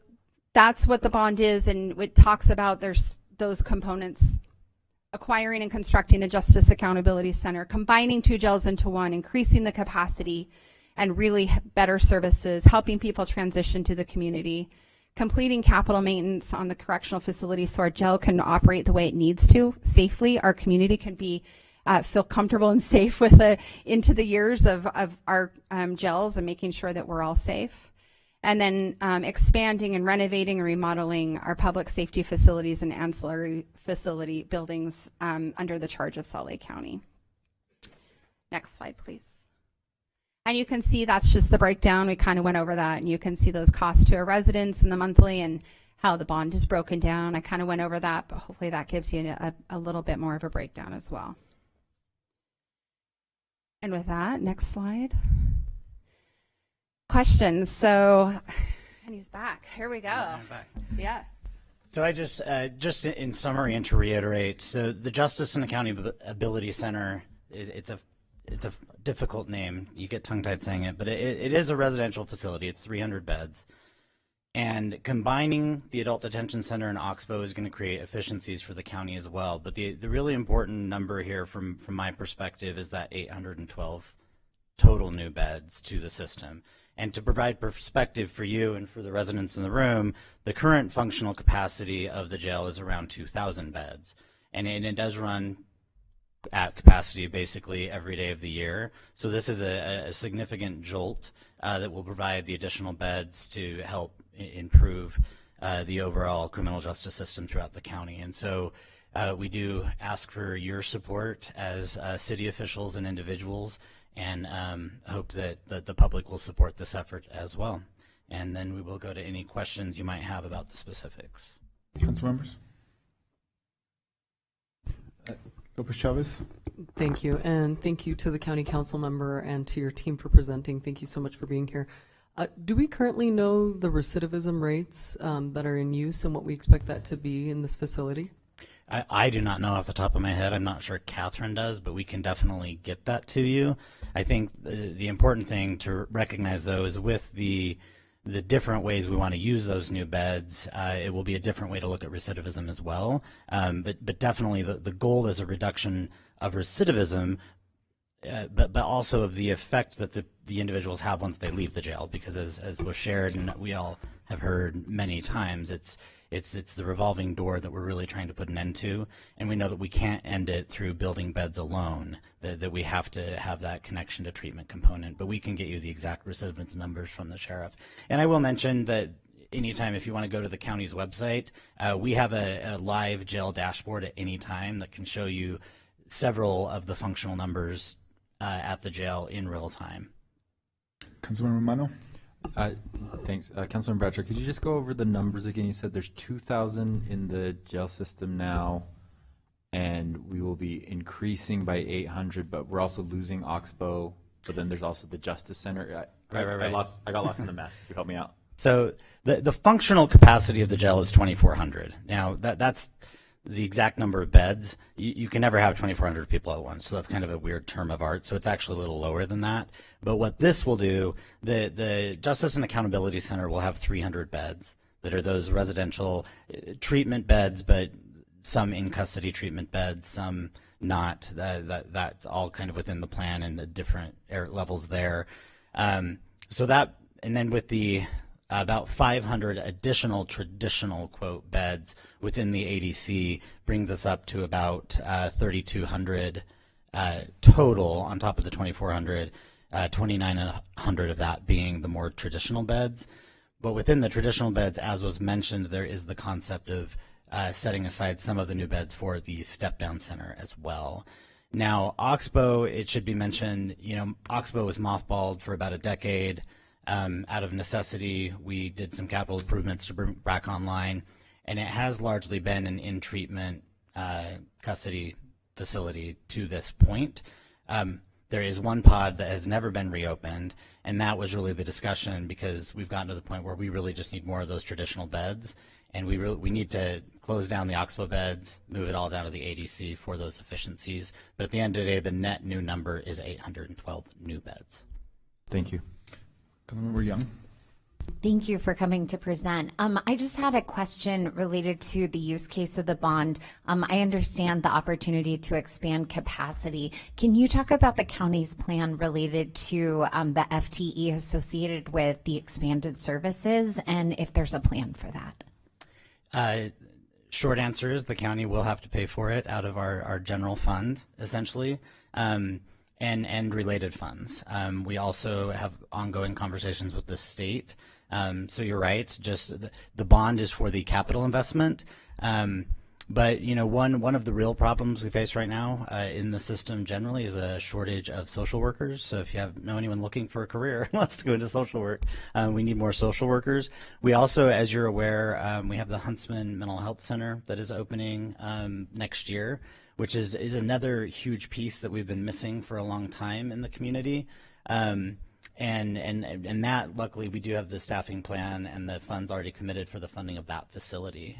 Speaker 14: that's what the bond is, and it talks about there's those components: acquiring and constructing a Justice Accountability Center, combining 2 jails into one, increasing the capacity, and really better services, helping people transition to the community, completing capital maintenance on the correctional facility so our jail can operate the way it needs to safely. Our community can be feel comfortable and safe with into the years of our jails, and making sure that we're all safe. And then expanding and renovating and remodeling our public safety facilities and ancillary facility buildings under the charge of Salt Lake County. Next slide, please. And you can see that's just the breakdown. We kind of went over that, and you can see those costs to a residence and the monthly and how the bond is broken down. I kind of went over that, but hopefully that gives you a little bit more of a breakdown as well. And with that, next slide. Questions. So, and he's back. Here we go.
Speaker 13: I'm back.
Speaker 14: Yes.
Speaker 13: So I just in summary and to reiterate, so the Justice and Accountability Center, it's a difficult name. You get tongue-tied saying it, but it is a residential facility. It's 300 beds. And combining the Adult Detention Center and Oxbow is going to create efficiencies for the county as well. But the really important number here from my perspective is that 812 total new beds to the system. And to provide perspective for you and for the residents in the room, the current functional capacity of the jail is around 2,000 beds. And it does run at capacity basically every day of the year. So this is a significant jolt that will provide the additional beds to help improve the overall criminal justice system throughout the county. And so we do ask for your support as city officials and individuals, and hope that the public will support this effort as well. And then we will go to any questions you might have about the specifics.
Speaker 2: Council members? Lopez Chavez?
Speaker 15: Thank you, and thank you to the county council member and to your team for presenting. Thank you so much for being here. Do we currently know the recidivism rates that are in use and what we expect that to be in this facility?
Speaker 13: I do not know off the top of my head. I'm not sure Catherine does, but we can definitely get that to you. I think the important thing to recognize, though, is with the different ways we want to use those new beds, it will be a different way to look at recidivism as well. But definitely the goal is a reduction of recidivism, but also of the effect that the individuals have once they leave the jail, because as was shared and we all have heard many times, it's the revolving door that we're really trying to put an end to, and we know that we can't end it through building beds alone, that we have to have that connection to treatment component. But we can get you the exact recidivist numbers from the sheriff. And I will mention that anytime, if you want to go to the county's website, we have a live jail dashboard at any time that can show you several of the functional numbers at the jail in real time.
Speaker 2: Councilmember Mano?
Speaker 16: Thanks. Councilman Bradshaw, could you just go over the numbers again? You said there's 2,000 in the jail system now, and we will be increasing by 800, but we're also losing Oxbow, but then there's also the Justice Center.
Speaker 13: Right.
Speaker 16: I got lost in the math. Could you help me out?
Speaker 13: So the functional capacity of the jail is 2,400. Now, that's the exact number of beds. You can never have 2,400 people at once, so that's kind of a weird term of art. So it's actually a little lower than that. But what this will do, the Justice and Accountability Center will have 300 beds that are those residential treatment beds, but some in custody treatment beds, some not. That's all kind of within the plan and the different levels there. So that, and then with the about 500 additional traditional, quote, beds within the ADC brings us up to about 3,200 total on top of the 2,400, 2,900 of that being the more traditional beds. But within the traditional beds, as was mentioned, there is the concept of setting aside some of the new beds for the step-down center as well. Now, Oxbow, it should be mentioned, Oxbow was mothballed for about a decade. Out of necessity, we did some capital improvements to bring it back online, and it has largely been an in-treatment custody facility to this point. There is one pod that has never been reopened, and that was really the discussion, because we've gotten to the point where we really just need more of those traditional beds, and we need to close down the Oxbow beds, move it all down to the ADC for those efficiencies. But at the end of the day, the net new number is 812 new beds.
Speaker 16: Thank you.
Speaker 2: Councilmember Young?
Speaker 17: Thank you for coming to present. I just had a question related to the use case of the bond. I understand the opportunity to expand capacity. Can you talk about the county's plan related to the FTE associated with the expanded services, and if there's a plan for that?
Speaker 13: Short answer is the county will have to pay for it out of our general fund, essentially. And related funds. We also have ongoing conversations with the state. So you're right, just the bond is for the capital investment. But one of the real problems we face right now in the system generally is a shortage of social workers. So if you know anyone looking for a career who wants to go into social work, we need more social workers. We also, as you're aware, we have the Huntsman Mental Health Center that is opening next year, which is another huge piece that we've been missing for a long time in the community. And that, luckily, we do have the staffing plan and the funds already committed for the funding of that facility.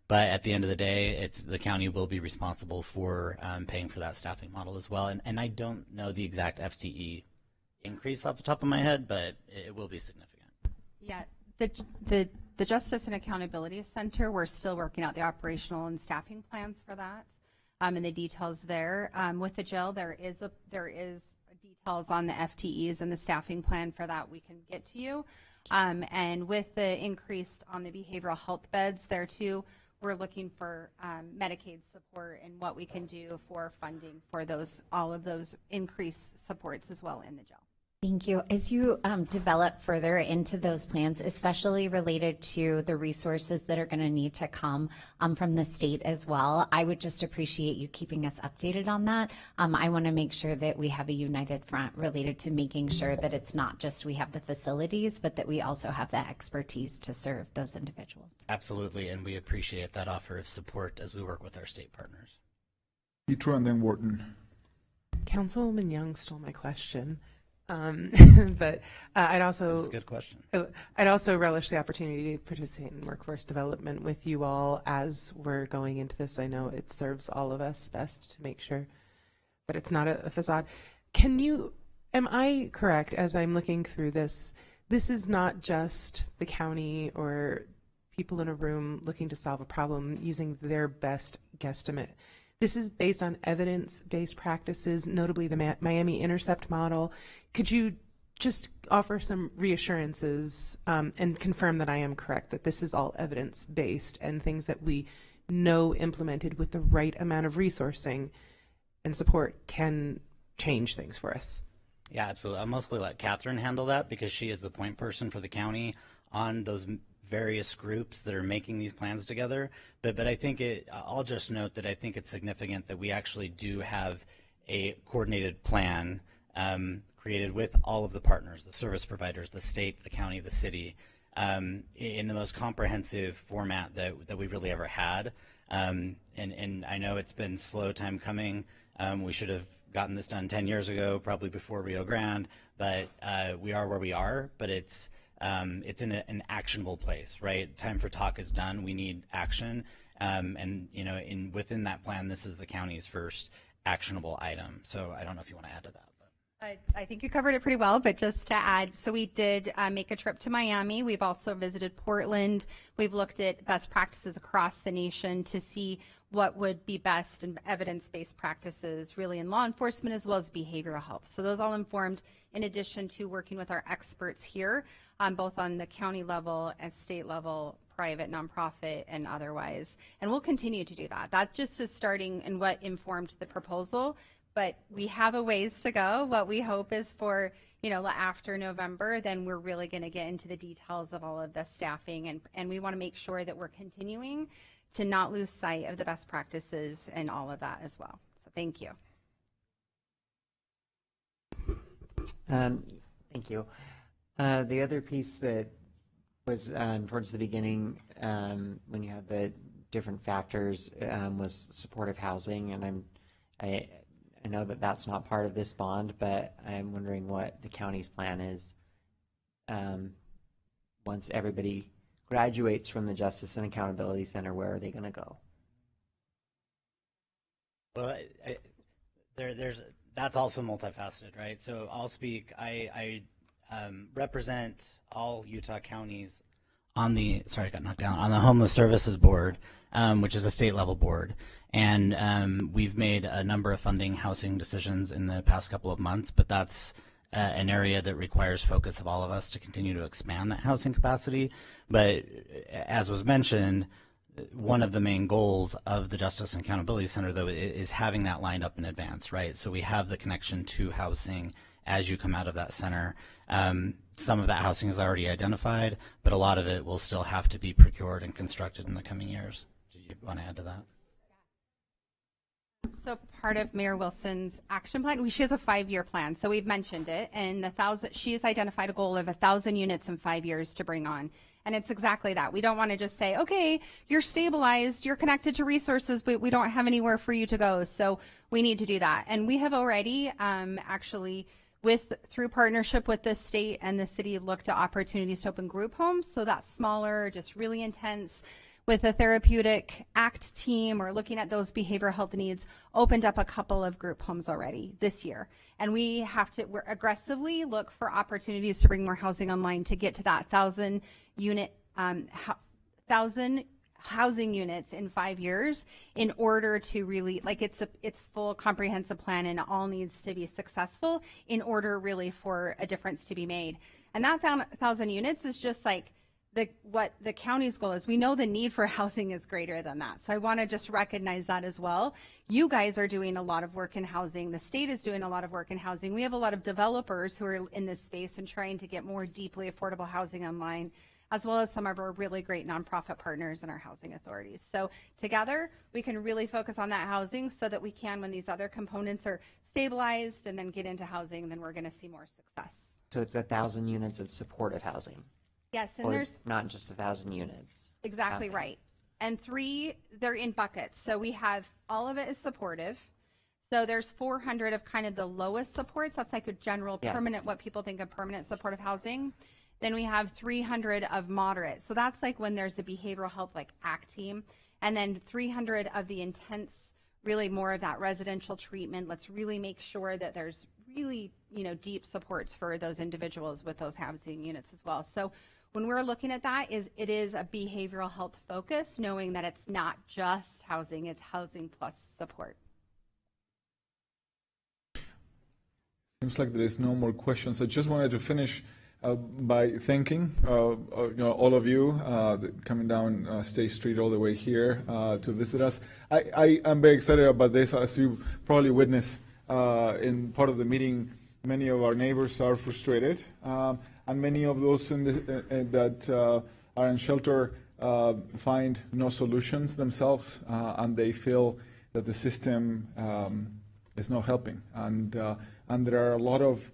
Speaker 13: But at the end of the day, the county will be responsible for paying for that staffing model as well. And I don't know the exact FTE increase off the top of my head, but it will be significant.
Speaker 14: Yeah, the Justice and Accountability Center, we're still working out the operational and staffing plans for that. And the details there. With the jail, there is details on the FTEs and the staffing plan for that we can get to you. And with the increase on the behavioral health beds there too, we're looking for Medicaid support and what we can do for funding for all of those increased supports as well in the jail.
Speaker 17: Thank you. As you develop further into those plans, especially related to the resources that are going to need to come from the state as well, I would just appreciate you keeping us updated on that. I want to make sure that we have a united front related to making sure that it's not just we have the facilities, but that we also have the expertise to serve those individuals.
Speaker 18: Absolutely, and we appreciate that offer of support as we work with our state partners.
Speaker 2: Petro and then Wharton.
Speaker 19: Councilwoman Young stole my question. But I'd also
Speaker 18: That's a good question.
Speaker 19: I'd also relish the opportunity to participate in workforce development with you all as we're going into this. I know it serves all of us best to make sure that it's not a facade. Am I correct as I'm looking through this? This is not just the county or people in a room looking to solve a problem using their best guesstimate. This is based on evidence-based practices, notably the Miami Intercept model. Could you just offer some reassurances and confirm that I am correct, that this is all evidence-based and things that we know implemented with the right amount of resourcing and support can change things for us?
Speaker 18: Yeah, absolutely. I'll mostly let Catherine handle that because she is the point person for the county on those various groups that are making these plans together. But I think I'll just note that I think it's significant that we actually do have a coordinated plan created with all of the partners, the service providers, the state, the county, the city, in the most comprehensive format that we've really ever had. And I know it's been slow time coming. We should have gotten this done 10 years ago, probably before Rio Grande, but we are where we are, but it's in an actionable place, right? Time for talk is done. We need action. And within that plan, this is the county's first actionable item. So I don't know if you want to add to that.
Speaker 14: I think you covered it pretty well, but just to add, so we did make a trip to Miami. We've also visited Portland. We've looked at best practices across the nation to see what would be best and evidence-based practices really in law enforcement as well as behavioral health. So those all informed in addition to working with our experts here, both on the county level and state level, private, nonprofit, and otherwise. And we'll continue to do that. That just is starting and what informed the proposal. But we have a ways to go. What we hope is for, after November, then we're really going to get into the details of all of the staffing. And we want to make sure that we're continuing to not lose sight of the best practices and all of that as well. So thank you.
Speaker 20: Thank you. The other piece that was towards the beginning when you had the different factors was supportive housing, and I know that that's not part of this bond, but I'm wondering what the county's plan is once everybody graduates from the Justice and Accountability Center. Where are they going to go?
Speaker 18: Well, that's also multifaceted, right? So I'll speak. I represent all Utah counties on the Homeless Services Board, which is a state level board. And we've made a number of funding housing decisions in the past couple of months, but that's an area that requires focus of all of us to continue to expand that housing capacity. But as was mentioned, one of the main goals of the Justice and Accountability Center, though, is having that lined up in advance, right? So we have the connection to housing as you come out of that center. Some of that housing is already identified, but a lot of it will still have to be procured and constructed in the coming years. Do you want to add to that?
Speaker 14: So part of Mayor Wilson's action plan, she has a 5-year plan. So we've mentioned it, and she has identified a goal of 1,000 units in 5 years to bring on. And it's exactly that. We don't want to just say, okay, you're stabilized, you're connected to resources, but we don't have anywhere for you to go. So we need to do that. And we have already actually, through partnership with the state and the city, looked at opportunities to open group homes. So that's smaller, just really intense. With a therapeutic ACT team or looking at those behavioral health needs, opened up a couple of group homes already this year. And we're aggressively look for opportunities to bring more housing online to get to that 1,000 housing units in 5 years in order to really, it's full comprehensive plan, and it all needs to be successful in order really for a difference to be made. And that 1,000 units is just what the county's goal is. We know the need for housing is greater than that. So I want to just recognize that as well. You guys are doing a lot of work in housing. The state is doing a lot of work in housing. We have a lot of developers who are in this space and trying to get more deeply affordable housing online, as well as some of our really great nonprofit partners and our housing authorities. So together, we can really focus on that housing so that we can, when these other components are stabilized and then get into housing, then we're going to see more success.
Speaker 20: So it's 1,000 units of supportive housing.
Speaker 14: Yes, and
Speaker 20: Or
Speaker 14: there's
Speaker 20: not just 1,000 units.
Speaker 14: exactly
Speaker 20: Housing.
Speaker 14: right. And 3, they're in buckets. So we have, all of it is supportive. So there's 400 of kind of the lowest supports. That's like a general
Speaker 20: Yeah.
Speaker 14: permanent, what people think of permanent supportive housing. Then we have 300 of moderate. So that's like when there's a behavioral health like ACT team. And then 300 of the intense, really more of that residential treatment. Let's really make sure that there's really, deep supports for those individuals with those housing units as well. So when we're looking at that, it is a behavioral health focus, knowing that it's not just housing, it's housing plus support.
Speaker 2: Seems like there is no more questions. I just wanted to finish by thanking all of you coming down State Street all the way here to visit us. I am very excited about this. As you probably witnessed in part of the meeting, many of our neighbors are frustrated, and many of those that are in shelter find no solutions themselves, and they feel that the system is not helping. And there are a lot of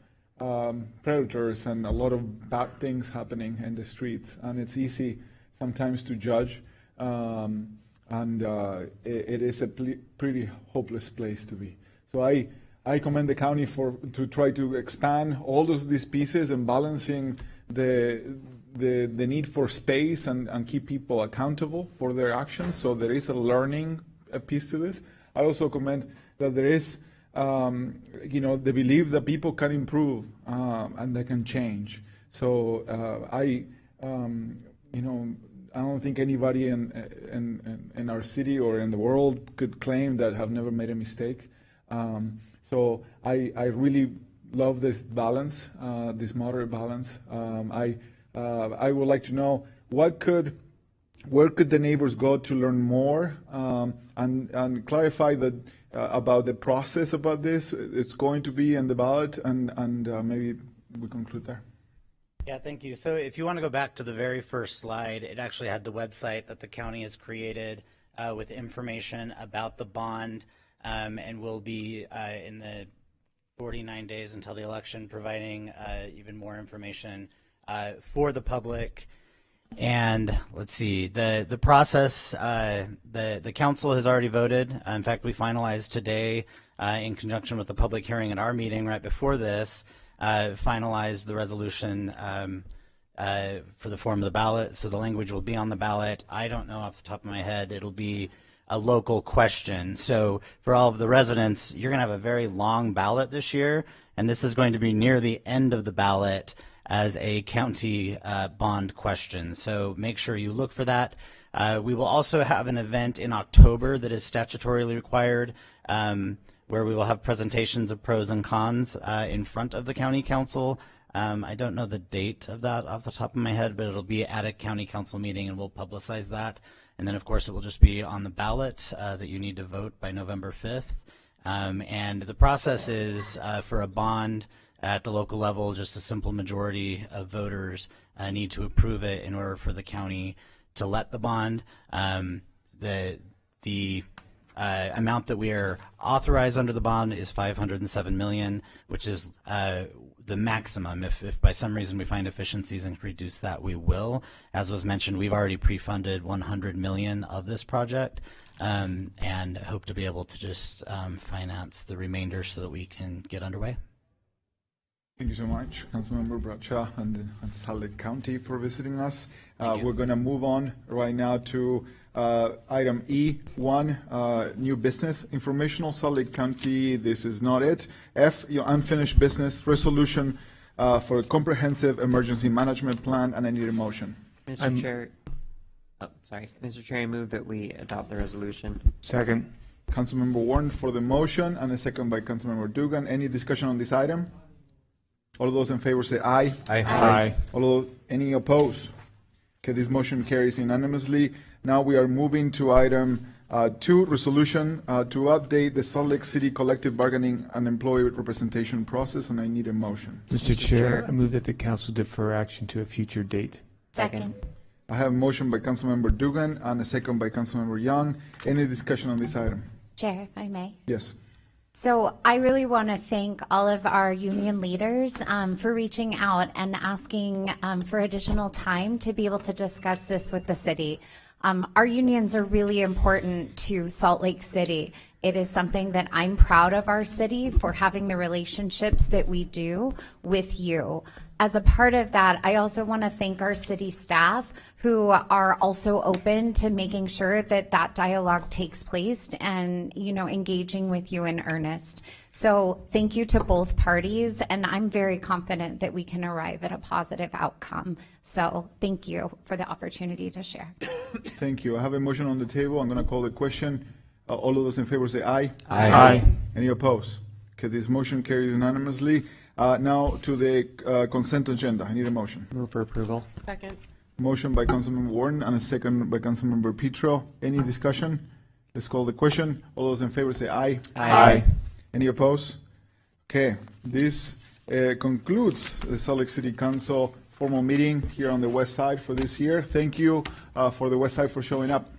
Speaker 2: predators and a lot of bad things happening in the streets, and it's easy sometimes to judge, and it is a pretty hopeless place to be. So I commend the county to try to expand all these pieces and balancing the need for space and keep people accountable for their actions. So there is a learning piece to this. I also commend that there is the belief that people can improve and they can change. So I don't think anybody in our city or in the world could claim that have never made a mistake. So I really love this balance, this moderate balance. I would like to know where could the neighbors go to learn more and clarify that about the process about this. It's going to be in the ballot, and maybe we conclude there.
Speaker 18: Yeah, thank you. So if you want to go back to the very first slide, it actually had the website that the county has created with information about the bond, and we'll be in the 49 days until the election providing even more information for the public. And let's see, the process, the council has already voted. In fact, we finalized today in conjunction with the public hearing at our meeting right before this, finalized the resolution for the form of the ballot. So the language will be on the ballot. I don't know off the top of my head. It'll be a local question. So for all of the residents, you're going to have a very long ballot this year, and this is going to be near the end of the ballot as a county bond question. So make sure you look for that. We will also have an event in October that is statutorily required, where we will have presentations of pros and cons in front of the county council. I don't know the date of that off the top of my head, but it'll be at a county council meeting, and we'll publicize that. And then, of course, it will just be on the ballot that you need to vote by November 5th. And the process is for a bond at the local level, just a simple majority of voters need to approve it in order for the county to let the bond. The amount that we are authorized under the bond is $507 million, which is the maximum. If by some reason we find efficiencies and reduce that, we will. As was mentioned, we've already pre-funded $100 million of this project, and hope to be able to just finance the remainder so that we can get underway.
Speaker 2: Thank you so much, Councilmember Bradshaw and Salt Lake County for visiting us. We're going to move on right now to item E1, new business, informational Salt Lake County. This is not it. F, your unfinished business resolution for a comprehensive emergency management plan, and I need a motion.
Speaker 20: Mr. Chair, Mr. Chair, I move that we adopt the resolution.
Speaker 2: Second. Councilmember Warren for the motion, and a second by Councilmember Dugan. Any discussion on this item? All those in favor say aye.
Speaker 16: Aye. Aye.
Speaker 2: All those, any opposed? Okay, this motion carries unanimously. Now we are moving to item 2, resolution to update the Salt Lake City collective bargaining and employee representation process, and I need a motion.
Speaker 1: Mr. Chair, I move that the council defer action to a future date.
Speaker 17: Second.
Speaker 2: I have a motion by Councilmember Dugan and a second by Councilmember Young. Any discussion on this item?
Speaker 17: Chair, if I may.
Speaker 2: Yes.
Speaker 17: So I really want to thank all of our union leaders for reaching out and asking for additional time to be able to discuss this with the city. Our unions are really important to Salt Lake City. It is something that I'm proud of our city for having the relationships that we do with you. As a part of that, I also want to thank our city staff who are also open to making sure that that dialogue takes place and, you know, engaging with you in earnest. So thank you to both parties, and I'm very confident that we can arrive at a positive outcome. So thank you for the opportunity to share.
Speaker 2: Thank you. I have a motion on the table. I'm going to call the question. All of those in favor say aye.
Speaker 1: Aye. Aye.
Speaker 2: Any opposed? Okay, this motion carries unanimously. Now to the consent agenda. I need a motion.
Speaker 20: Move for approval.
Speaker 19: Second.
Speaker 2: Motion by Councilmember Warren and a second by Councilmember Petro. Any discussion? Let's call the question. All those in favor say aye.
Speaker 20: Aye.
Speaker 2: Any opposed? Okay, this concludes the Salt Lake City Council formal meeting here on the west side for this year. Thank you for the west side for showing up.